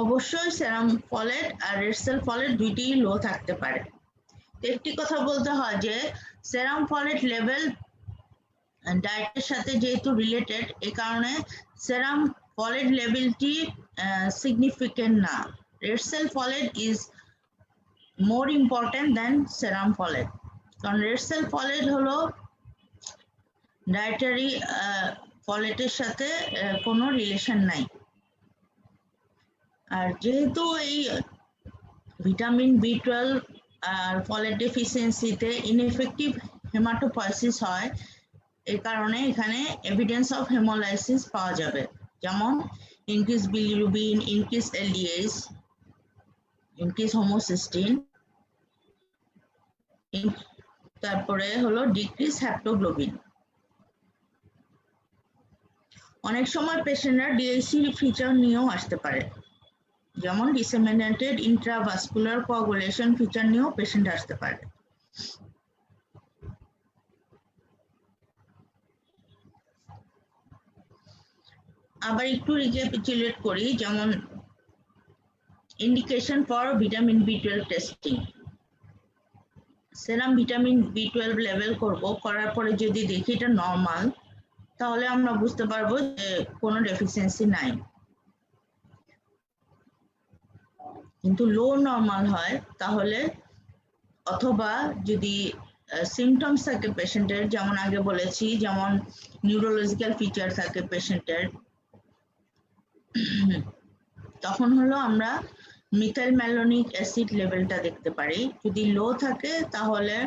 অবশ্যই serum folate আর red cell folate দুইটি লো থাকতে পারে। একটি কথা বলতে হয় যে serum folate level ডায়েটের সাথে যেহেতু রিলেটেড, এই কারণে সেরাম ফলেট লেভেলটি সিগনিফিকেন্ট না। Red cell folate is more important than serum folate, কারণ রেড সেল ফলেট হলো ডায়েটারি ফলেটের সাথে কোনো রিলেশন নাই। আর যেহেতু এই ভিটামিন B12 আর ফলেট ডেফিসিয়েন্সিতে ইনএফেক্টিভ হেমাটোপয়েসিস হয়, এই কারণে এখানে এভিডেন্স অফ হেমোলাইসিস পাওয়া যাবে, যেমন increase bilirubin, increase LDH, increase homocysteine, তারপরে হলো ডিক্রিজ হ্যাপ্টোগ্লোবিন। অনেক সময় পেশেন্টরা DIC ফিচার নিয়েও আসতে পারে, যেমন ডিসেমিনেটেড ইন্ট্রাভাস্কুলার কোয়াগুলেশন ফিচার নিয়েও পেশেন্ট আসতে পারে। আবার একটু রিক্যাপিচুলেট করি, যেমন indication for vitamin B12 testing. Serum vitamin B12 level করার পরে যদি দেখি এটা নর্মাল, তাহলে আমরা বুঝতে পারবো যে কোনো ডেফিসিয়েন্সি নাই। কিন্তু লো নর্মাল হয় তাহলে, অথবা যদি সিমটমস থাকে পেশেন্টের, যেমন আগে বলেছি, যেমন নিউরোলজিক্যাল ফিচার থাকে পেশেন্টের, তখন হলো আমরা মিথাইল ম্যালোনিক অ্যাসিড লেভেলটা দেখতে পারি। যদি লো থাকে তাহলে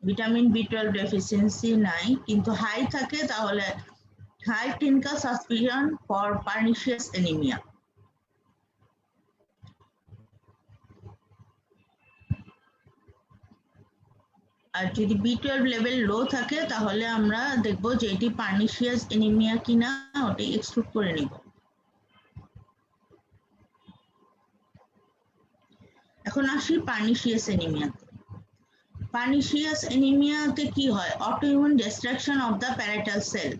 ভিটামিন B12 ডেফিসিয়েন্সি নাই, কিন্তু হাই থাকে তাহলে high clinical suspicion for pernicious anaemia. আর যদি B12 লেভেল লো থাকে তাহলে আমরা দেখবো যে এটি পার্নিশিয়াস অ্যানিমিয়া কিনা, ওটা এক্সক্লুড করে নিব। এখন আসি পার্নিশিয়াস অ্যানিমিয়াতে। পার্নিশিয়াস অ্যানিমিয়াতে কি হয়? Autoimmune destruction of the parietal sell.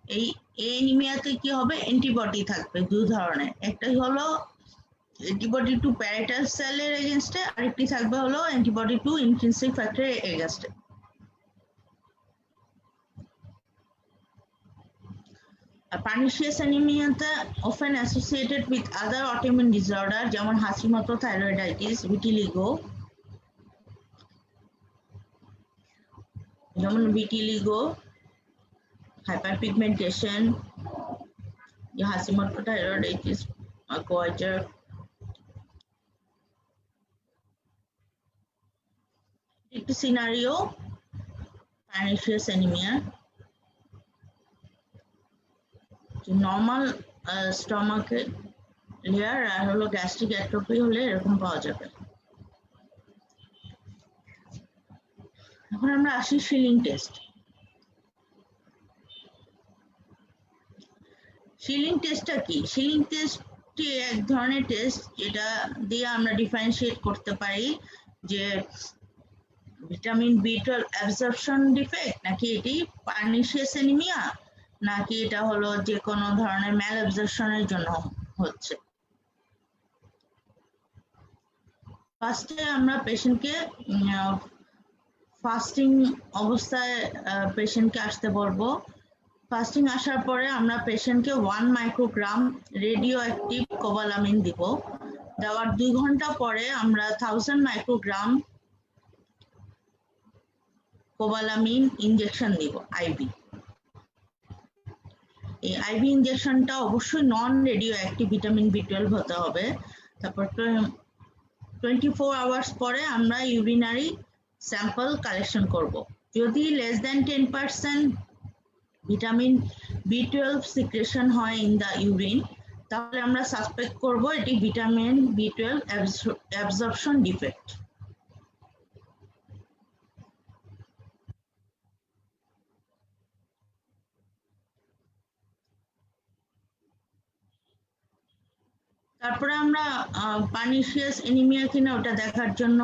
এই অ্যানিমিয়াতে কি হবে? অ্যান্টিবডি থাকবে দুই ধরনের, একটা হলো অ্যান্টিবডি টু প্যারাইটাল সেলের এগেইনস্টে, আরেকটি থাকবে হলো অ্যান্টিবডি টু ইন্ট্রিনসিক ফ্যাক্টরের এগেইনস্টে। Pernicious anemia often associated with other autoimmune disorder যেমন Hashimoto thyroiditis, vitiligo, যেমন vitiligo, hyperpigmentation, Hashimoto thyroiditis, goiter. একটি সিনারিও pernicious anemia, নর্মাল স্টমাকে লেয়ার আর হলো গ্যাস্ট্রিক অ্যাট্রফি হলে এরকম পাওয়া যাবে। এখন আমরা আসি শিলিং টেস্ট। শিলিং টেস্টটা কি? শিলিং টেস্টটি এক ধরনের টেস্ট যেটা দিয়ে আমরা ডিফারেন্সিয়েট করতে পারি যে ভিটামিন B12 অ্যাবজর্পশন ডিফেক্ট নাকি এটি পার্নিশিয়াস অ্যানিমিয়া নাকি এটা হলো যে কোনো ধরনের ম্যাল অ্যাবজর্পশনের জন্য হচ্ছে। ফার্স্টে আমরা পেশেন্টকে ফাস্টিং অবস্থায় পেশেন্টকে আসতে বলবো। ফাস্টিং আসার পরে আমরা পেশেন্টকে 1 মাইক্রোগ্রাম রেডিও অ্যাক্টিভ কোবালামিন দিব। দেওয়ার 2 ঘন্টা পরে আমরা 1000 মাইক্রোগ্রাম কোবালামিন ইনজেকশন দিব আইভি। এই আইভি ইনজেকশনটা অবশ্যই নন রেডিও অ্যাক্টিভ ভিটামিন B12 হতে হবে। তারপর 24 আওয়ার্স পরে আমরা ইউরিনারি স্যাম্পল কালেকশন করব। যদি less than 10% vitamin B12 secretion হয় ইন দ্য ইউরিন তাহলে আমরা সাসপেক্ট করব এটি ভিটামিন B12 অ্যাবজর্পশন ডিফেক্ট। তারপরে আমরা পার্নিশিয়াস অ্যানিমিয়া কিনা ওটা দেখার জন্য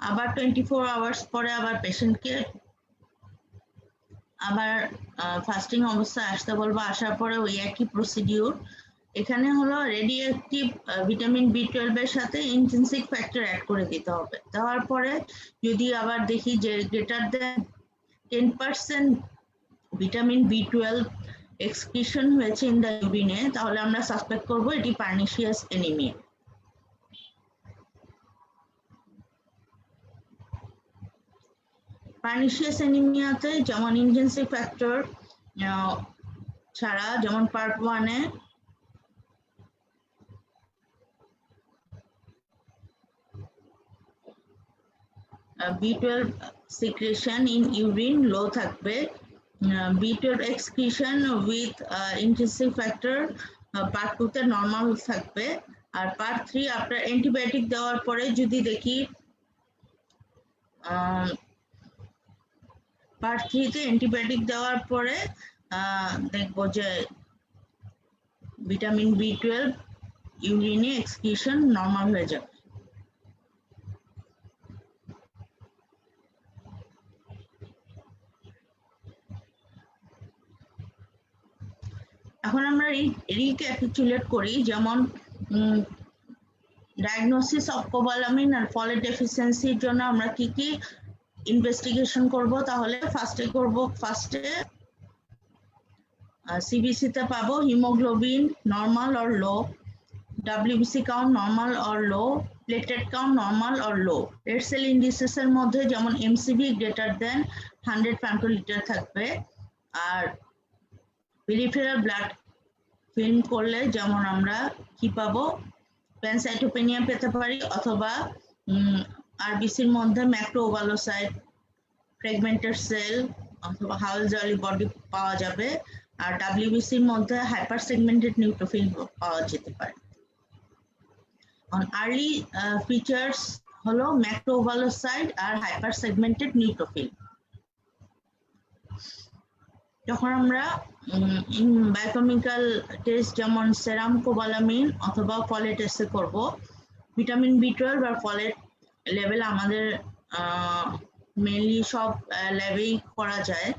আবার 24 আওয়ার্স পরে আবার পেশেন্টকে আবার ফাস্টিং অবস্থায় আসতে বলবো। আসার পরে ওই একই প্রসিডিউর। এখানে হলো রেডিওঅ্যাক্টিভ ভিটামিন B12 এর সাথে ইন্টেনসিভ ফ্যাক্টর অ্যাড করে দিতে হবে। দেওয়ার পরে যদি আবার দেখি যে greater than 10% vitamin B12 excretion হয়েছে ইন দ্য ইউরিনে তাহলে আমরা সাসপেক্ট করব এটি পার্নিশিয়াস অ্যানিমিয়া। পার্নিশিয়াস অ্যানিমিয়াতে যেমন ইন্টেনসিভ ফ্যাক্টর ছাড়া যেমন part 1-এ B12 secretion in urine low থাকবে, B12 excretion with intrinsic factor part 2-তে নরমাল থাকবে। আর পার্ট 3 আপনার অ্যান্টিবায়োটিক দেওয়ার পরে যদি দেখি পার্ট 3-তে অ্যান্টিবায়োটিক দেওয়ার পরে দেখবো যে ভিটামিন B12 ইউরিনে এক্সক্রিশন নরমাল হয়ে যাবে। এখন আমরা রিক্যাপিচুলেট করি, যেমন ডায়াগনোসিস অফ কোবালামিন আর ফলেট ডেফিসিয়েন্সির জন্য আমরা কি কি ইনভেস্টিগেশন করব। তাহলে ফার্স্টে সিবিসি তে পাবো haemoglobin normal or low, WBC count normal or low, platelet count normal or low. Red cell indices এর মধ্যে যেমন MCV গ্রেটার দেন 100 ফেমটোলিটার থাকবে। আর পেরিফেরাল ব্লাড ফিল্ম করলে যেমন আমরা কি পাবো, প্যানসাইটোপেনিয়া পেতে পারি, অথবা আরবিসির মধ্যে ম্যাক্রোওভালোসাইট, ফ্র্যাগমেন্টেড সেল অথবা হাউল জলি বডি পাওয়া যাবে। আর WBCর মধ্যে হাইপার সেগমেন্টেড নিউট্রোফিল পাওয়া যেতে পারে। আর্লি ফিচার্স হলো ম্যাক্রোওভালোসাইট আর হাইপার সেগমেন্টেড নিউট্রোফিল। যখন আমরা বায়োকেমিক্যাল টেস্ট যেমন সেরাম কোবালামিন অথবা ফলেট টেস্ট করব, ভিটামিন B12 আর ফলেট লেভেল আমাদের মেইনলি সব ল্যাবেই করা যায়।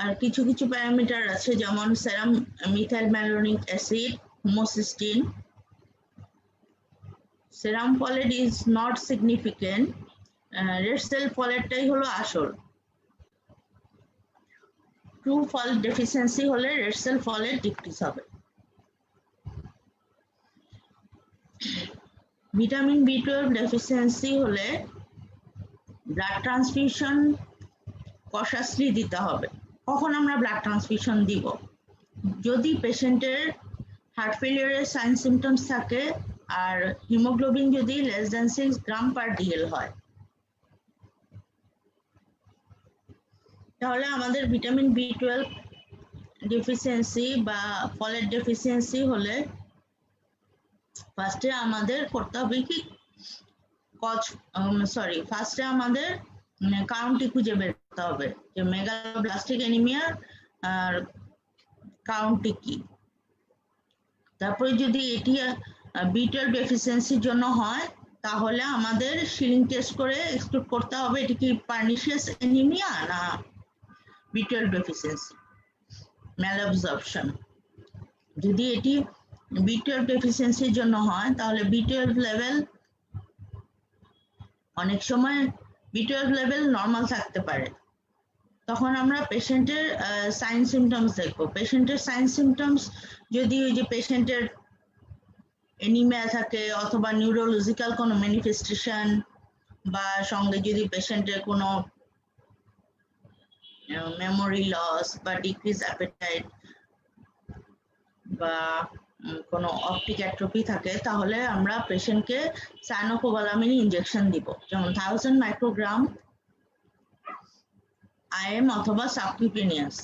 আর কিছু কিছু প্যারামিটার আছে যেমন serum methyl malonic acid, homocysteine. Serum folate is not significant, red cell ফলেটটাই হলো আসল। ট্রু ফলেট ডেফিসিয়েন্সি হলে রেড সেল ফলেট ডিক্রিজ হবে। ভিটামিন B12 ডেফিসিয়েন্সি হলে ব্লাড ট্রান্সফিউশন কশাসলি দিতে হবে। কখন আমরা ব্লাড ট্রান্সফিউশন দিব? যদি পেশেন্টের হার্ট ফেলিয়ারের সাইন সিমটমস থাকে আর হিমোগ্লোবিন যদি <6 গ্রাম পার ডিএল হয়, তাহলে আমাদের ভিটামিন B12 ডেফিসিয়েন্সি বা ফলেট ডেফিসিয়েন্সি হলে ফার্স্টে আমাদের করতে হবে কি ফার্স্টে আমাদের কাউন্টটি খুঁজে বের করতে হবে যে মেগালোব্লাস্টিক অ্যানিমিয়ার আর কাউন্টটি কি। তারপরে যদি এটি B12 ডেফিসিয়েন্সির জন্য হয় তাহলে আমাদের শিলিং টেস্ট করে এক্সক্লুড করতে হবে এটি কি পার্নিশিয়াস অ্যানিমিয়া না B12 ডেফিসিয়েন্সি ম্যালঅ্যাবজর্পশন। যদি এটি B12 ডেফিসিয়েন্সির জন্য হয় তাহলে B12 লেভেল অনেক সময় B12 লেভেল নর্মাল থাকতে পারে, তখন আমরা পেশেন্টের সাইন সিমটমস দেখব। পেশেন্টের সাইন সিমটমস যদি ওই যে পেশেন্টের এনিমিয়া থাকে অথবা নিউরোলজিক্যাল কোনো ম্যানিফেস্টেশন বা সঙ্গে যদি পেশেন্টের কোনো মেমোরি লস বা ডিক্রিজ অ্যাপেটাইট বা কোনো অপটিক অ্যাট্রোফি থাকে তাহলে আমরা পেশেন্টকে সায়ানোকোবালামিন ইনজেকশন দিব, যেমন 1000 মাইক্রোগ্রাম IM অথবা subcutaneous.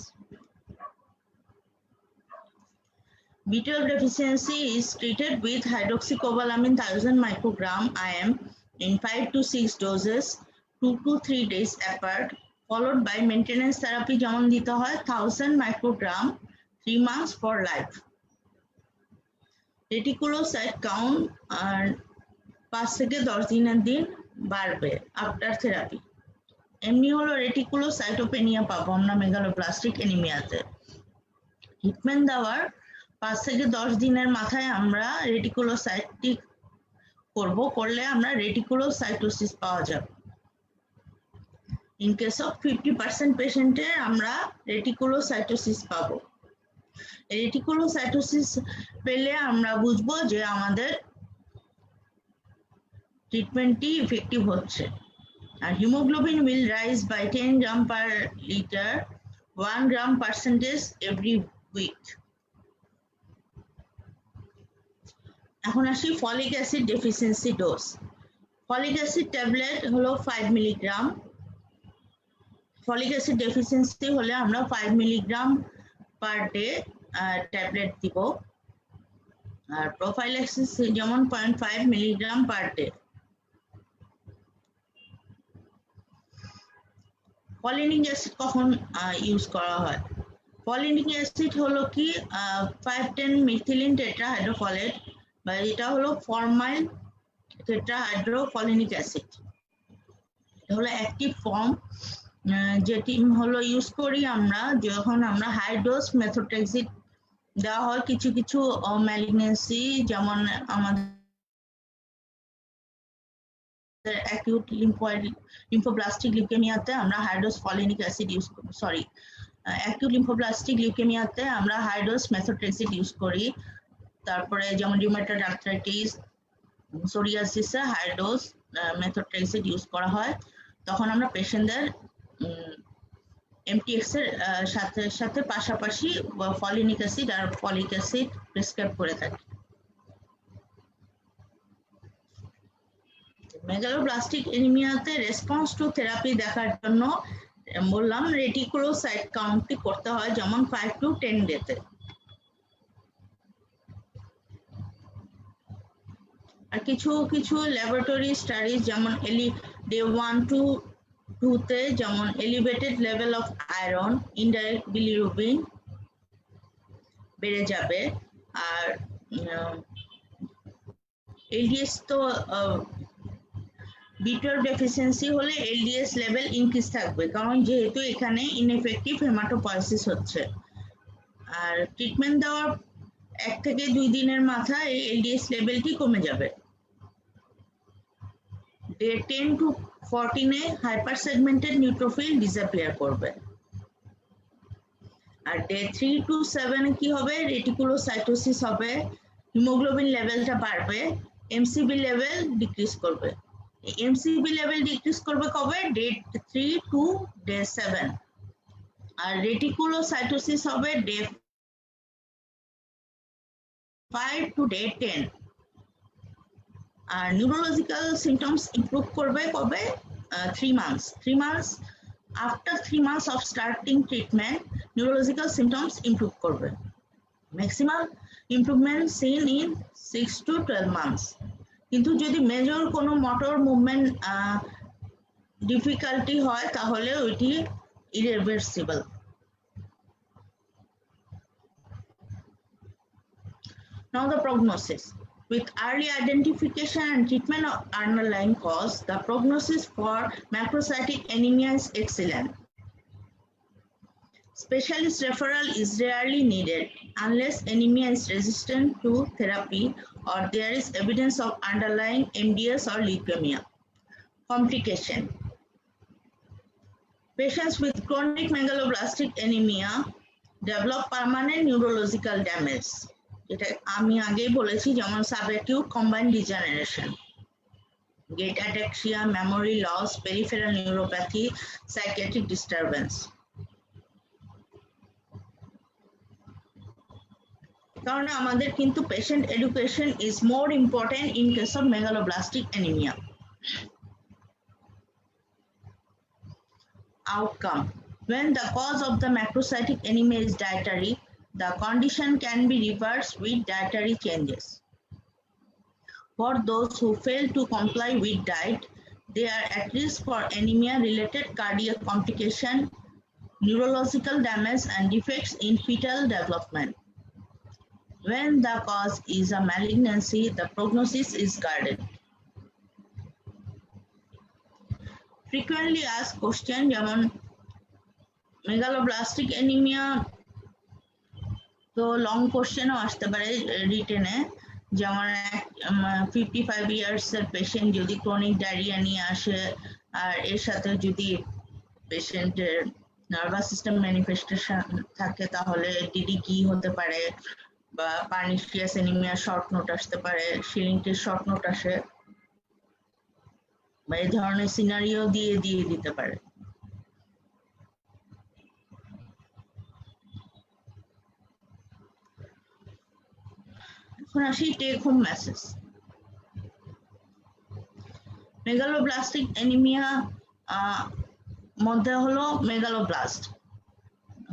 B12 deficiency is treated with hydroxycobalamin 1000 microgram IM in 5 to 6 doses 2 to 3 days apart, followed by maintenance therapy যেমন দিতে হয় 1000 microgram 3 months for life. Reticulocyte count আর 5 থেকে 10 দিনের দিন বাড়বে আফটার থেরাপি। এমনি হলো রেটিকুলোসাইটোপেনিয়া পাবো আমরা মেগালোব্লাস্টিক অ্যানিমিয়াতে। ট্রিটমেন্ট দেওয়ার 5 থেকে 10 দিনের মাথায় আমরা রেটিকুলোসাইটটি করলে আমরা রেটিকুলোসাইটোসিস পাওয়া যাবে। ইন কেস অফ 50% পেশেন্টে আমরা রেটিকুলোসাইটোসিস পাবো। রেটিকুলোসাইটোসিস পেলে আমরা বুঝবো যে আমাদের ট্রিটমেন্টটি ইফেক্টিভ হচ্ছে। আর haemoglobin will rise by 10 gram per liter 1 gram percentage every week. এখন আসি folic acid deficiency dose. Folic acid tablet হলো 5 মিলিগ্রাম। ফলিক অ্যাসিড ডেফিসিয়েন্সি হলে আমরা 5 মিলিগ্রাম পার ডে ট্যাবলেট দিব, আর প্রোফাইল্যাক্সিস যেমন 0.5 milligram per day. Folinic acid কখন use করা হয়? ফলিনিক অ্যাসিড হলো কি 510 মিথিলিন টেট্রাহাইড্রোফলেট বা এটা হলো ফরমাইল টেট্রাহাইড্রোফলিনিক অ্যাসিড। এটা হলো অ্যাক্টিভ ফর্ম যেটি হলো ইউজ করি আমরা যখন আমরা হাই ডোজ মেথোট্রেক্সিড দেওয়া হয় কিছু কিছু ম্যালিগনেন্সি, যেমন আমাদের অ্যাকিউট লিম্ফোব্লাস্টিক লিউকেমিয়াতে আমরা high dose folinic acid use করি, অ্যাকিউট লিম্ফোব্লাস্টিক লিউকেমিয়াতে আমরা হাই ডোজ মেথোট্রেক্সিড ইউজ করি। তারপরে যেমন রিউমেটয়েড আর্থ্রাইটিস, সোরিয়াসিসে হাই ডোজ মেথোট্রেক্সিড ইউজ করা হয়, তখন আমরা পেশেন্টদের এমটিএক্স এর সাথে পাশাপাশি ফলিনিক অ্যাসিড আর ফলিক অ্যাসিড প্রেসক্রাইব করে থাকি। মেগালোব্লাস্টিক অ্যানিমিয়াতে রেসপন্স টু থেরাপি দেখার জন্য বললাম রেটিকুলোসাইট কাউন্টটি করতে হয় যেমন 5 to 10 ডেতে। আর কিছু কিছু ল্যাবরেটরি স্টাডিজ যেমন ডে 1 to 2 তে যেমন elevated level of iron indirect bilirubin বেড়ে যাবে, আর এলডিএস তো B12 ডেফিসিয়েন্সি হলে এলডিএস লেভেল ইনক্রিজ থাকবে, কারণ যেহেতু এখানে ইনএফেক্টিভ হেমাটোপয়েসিস হচ্ছে। আর ট্রিটমেন্ট দেওয়ার 1 থেকে 2 দিনের মাথায় এই এলডিএস লেভেলটি কমে যাবে। Day 10 to 14 A hyper segmented neutrophil disappear করবে। আর ডে 3 to 7 এ কি হবে? রেটিকুলোসাইটোসিস হবে, হিমোগ্লোবিন লেভেলটা বাড়বে, এমসিবি লেভেল ডিক্রিজ করবে। এমসিবি লেভেল ডিক্রিজ করবে কবে? Day 3 to day 7। আর রেটিকুলোসাইটোসিস হবে ডে 5 to day 10 আর নিউরোলজিক্যাল সিমটমস ইমপ্রুভ করবে কবে 3 months after 3 months of starting treatment neurological symptoms improve করবে maximum improvement seen in 6 to 12 months কিন্তু যদি মেজর কোনো মোটর মুভমেন্ট ডিফিকাল্টি হয় তাহলে ওইটি irreversible Now the prognosis. With early identification and treatment of underlying cause, the prognosis for macrocytic anemia is excellent. Specialist referral is rarely needed unless anemia is resistant to therapy or there is evidence of underlying MDS or leukemia. Complication. Patients with chronic megaloblastic anemia develop permanent neurological damage. এটা আমি আগেই বলেছি যেমন subacute combined degeneration gait ataxia memory loss peripheral neuropathy psychiatric disturbance কারণ আমাদের কিন্তু patient education is more important in case of megaloblastic anaemia outcome when the cause of the macrocytic anemia is dietary the condition can be reversed with dietary changes. For those who fail to comply with diet, they are at risk for anemia-related cardiac complication, neurological damage, and defects in fetal development. When the cause is a malignancy, the prognosis is guarded. Frequently asked question, যেমন megaloblastic anemia তো long কোশ্চেনও আসতে পারে রিটেনে যেমন 55 years এর patient যদি chronic diarrhoea নিয়ে আসে আর এর সাথে যদি পেশেন্টের নার্ভাস সিস্টেম ম্যানিফেস্টেশন থাকে তাহলে ডিডি কি হতে পারে বা পার্নিশিয়াস অ্যানিমিয়া শর্ট নোট আসতে পারে শিলিংটির শর্ট নোট আসে বা এই ধরনের সিনারিও দিয়ে দিতে পারে এখন আসি take home message megaloblastic anaemia মধ্যে হলো মেগালোব্লাস্ট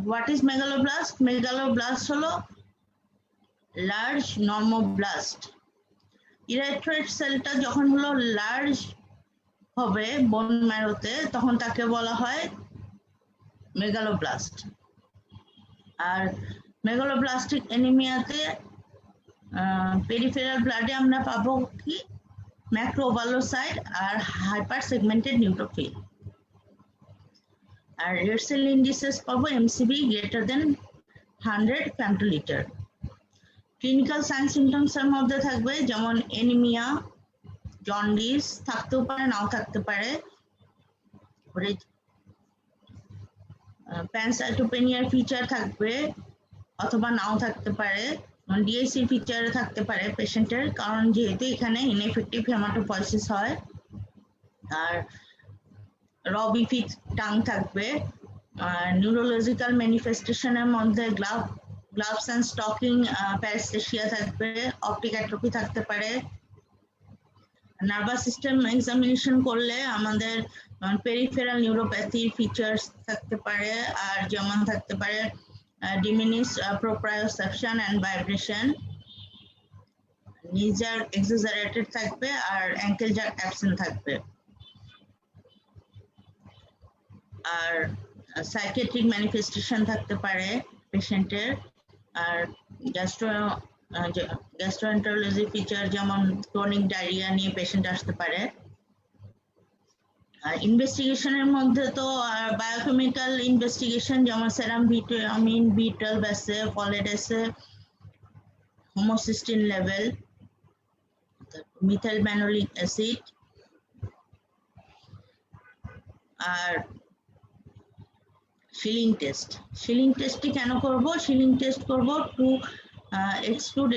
হোয়াট ইজ মেগালোব্লাস্ট মেগালোব্লাস্ট হলো লার্জ নর্মোব্লাস্ট ইরেথ্রয়েড সেলটা যখন হলো লার্জ হবে বোন ম্যারোতে তখন তাকে বলা হয় মেগালোব্লাস্ট আর মেগালোব্লাস্টিক অ্যানিমিয়াতে পেরিফেরাল ব্লাডে আমরা পাবো কি ম্যাক্রোভালোসাইট আর হাইপার সেগমেন্টেড নিউট্রোফিল আর রেড সেল ইন্ডিসেস পাবো MCV greater than 100 femtolitre clinical sign symptoms এর মধ্যে থাকবে যেমন অ্যানিমিয়া জন্ডিস থাকতেও পারে নাও থাকতে পারে প্যানসাইটোপেনিয়ার ফিচার থাকবে অথবা নাও থাকতে পারে ডিএসি ফিচার থাকতে পারে পেশেন্টের কারণ যেহেতু এখানে ইনএফেক্টিভ হেমাটোপয়েসিস হয় আর রবিফিট টাং থাকবে নিউরোলজিক্যাল ম্যানিফেস্টেশনের মধ্যে গ্লাভস এন্ড স্টকিং প্যারাস্থেশিয়া থাকবে অপটিক অ্যাট্রফি থাকতে পারে নার্ভাস সিস্টেম এক্সামিনেশন করলে আমাদের পেরিফেরাল নিউরোপ্যাথি ফিচার্স থাকতে পারে আর যেমন থাকতে পারে diminished proprioception and vibration knee jerk exaggerated থাকবে আর ankle jerk absent থাকবে আর সাইকিয়াট্রিক ম্যানিফেস্টেশন থাকতে পারে পেশেন্টের আর গ্যাস্ট্রোএন্টারোলজি ফিচার যেমন ক্রনিক ডায়রিয়া নিয়ে পেশেন্ট আসতে পারে ইনভেস্টিগেশনের মধ্যে তো বায়োকেমিক্যাল ইনভেস্টিগেশন যেমন সেরাম ভিটামিন B12 আছে ফলেট আছে হোমোসিস্টিন লেভেল মিথাইল ম্যানোলিক অ্যাসিড আর শিলিং টেস্টটি কেন করব শিলিং টেস্ট করব two exclude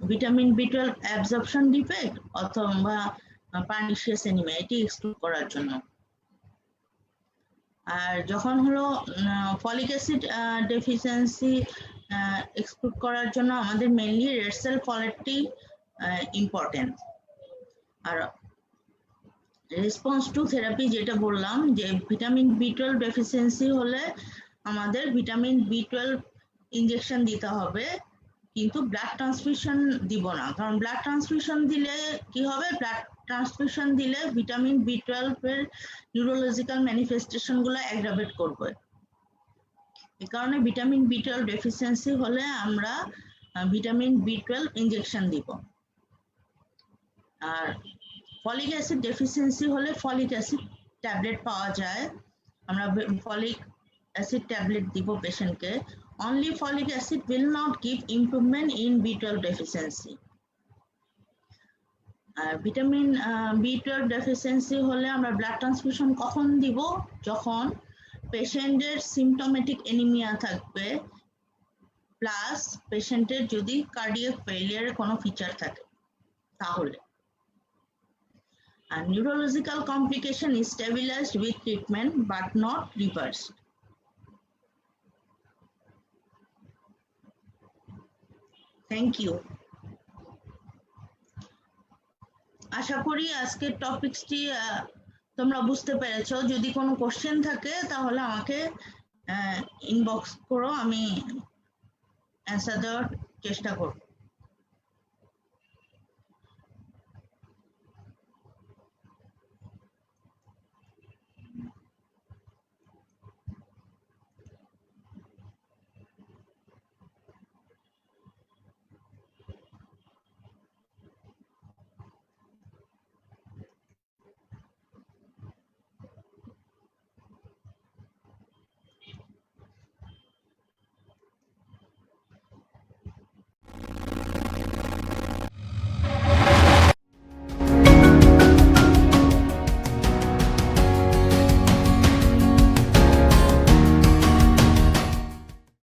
vitamin B12 absorption defect অথবা পার্নিশিয়াস অ্যানিমিয়া এটি এক্সক্লুড করার জন্য আর যখন হলো ফলিক অ্যাসিড ডেফিসিয়েন্সি এক্সক্লুড করার জন্য আমাদের মেইনলি রেড সেল ফলেটটি ইম্পর্টেন্ট। আর রেসপন্স টু থেরাপি যেটা বললাম যে ভিটামিন B12 ডেফিসিয়েন্সি হলে আমাদের ভিটামিন B12 ইনজেকশন দিতে হবে, কিন্তু ব্লাড ট্রান্সফিউশন দিব না, কারণ ব্লাড ট্রান্সফিউশন দিলে কি হবে, ব্লাড ট্রান্সফিউশন দিলে ভিটামিন B12 এর নিউরোলজিক্যাল ম্যানিফেস্টেশন গুলো অ্যাগ্রাভেট করবে। এই কারণে ভিটামিন B12 ডেফিসিয়েন্সি হলে আমরা ভিটামিন B12 ইনজেকশন দিব। আর ফলিক অ্যাসিড ডেফিসিয়েন্সি হলে ফলিক অ্যাসিড ট্যাবলেট পাওয়া যায়, আমরা ফলিক অ্যাসিড ট্যাবলেট দিব পেশেন্টকে। Only folic acid will not give improvement in B12 deficiency. Vitamin B12 deficiency হলে আমরা ব্লাড ট্রান্সফিউশন কখন দিব, যখন পেশেন্টের সিমটোমেটিক অ্যানিমিয়া থাকবে প্লাস পেশেন্টের যদি কার্ডিয়াক ফেলিয়ারের কোনো ফিচার থাকে তাহলে। আর neurological complication is stabilized with treatment but not reversed. Thank you. আশা করি আজকের টপিকসটি তোমরা বুঝতে পেরেছো। যদি কোনো কোশ্চেন থাকে তাহলে আমাকে ইনবক্স করো, আমি অ্যান্সার দেওয়ার চেষ্টা করব।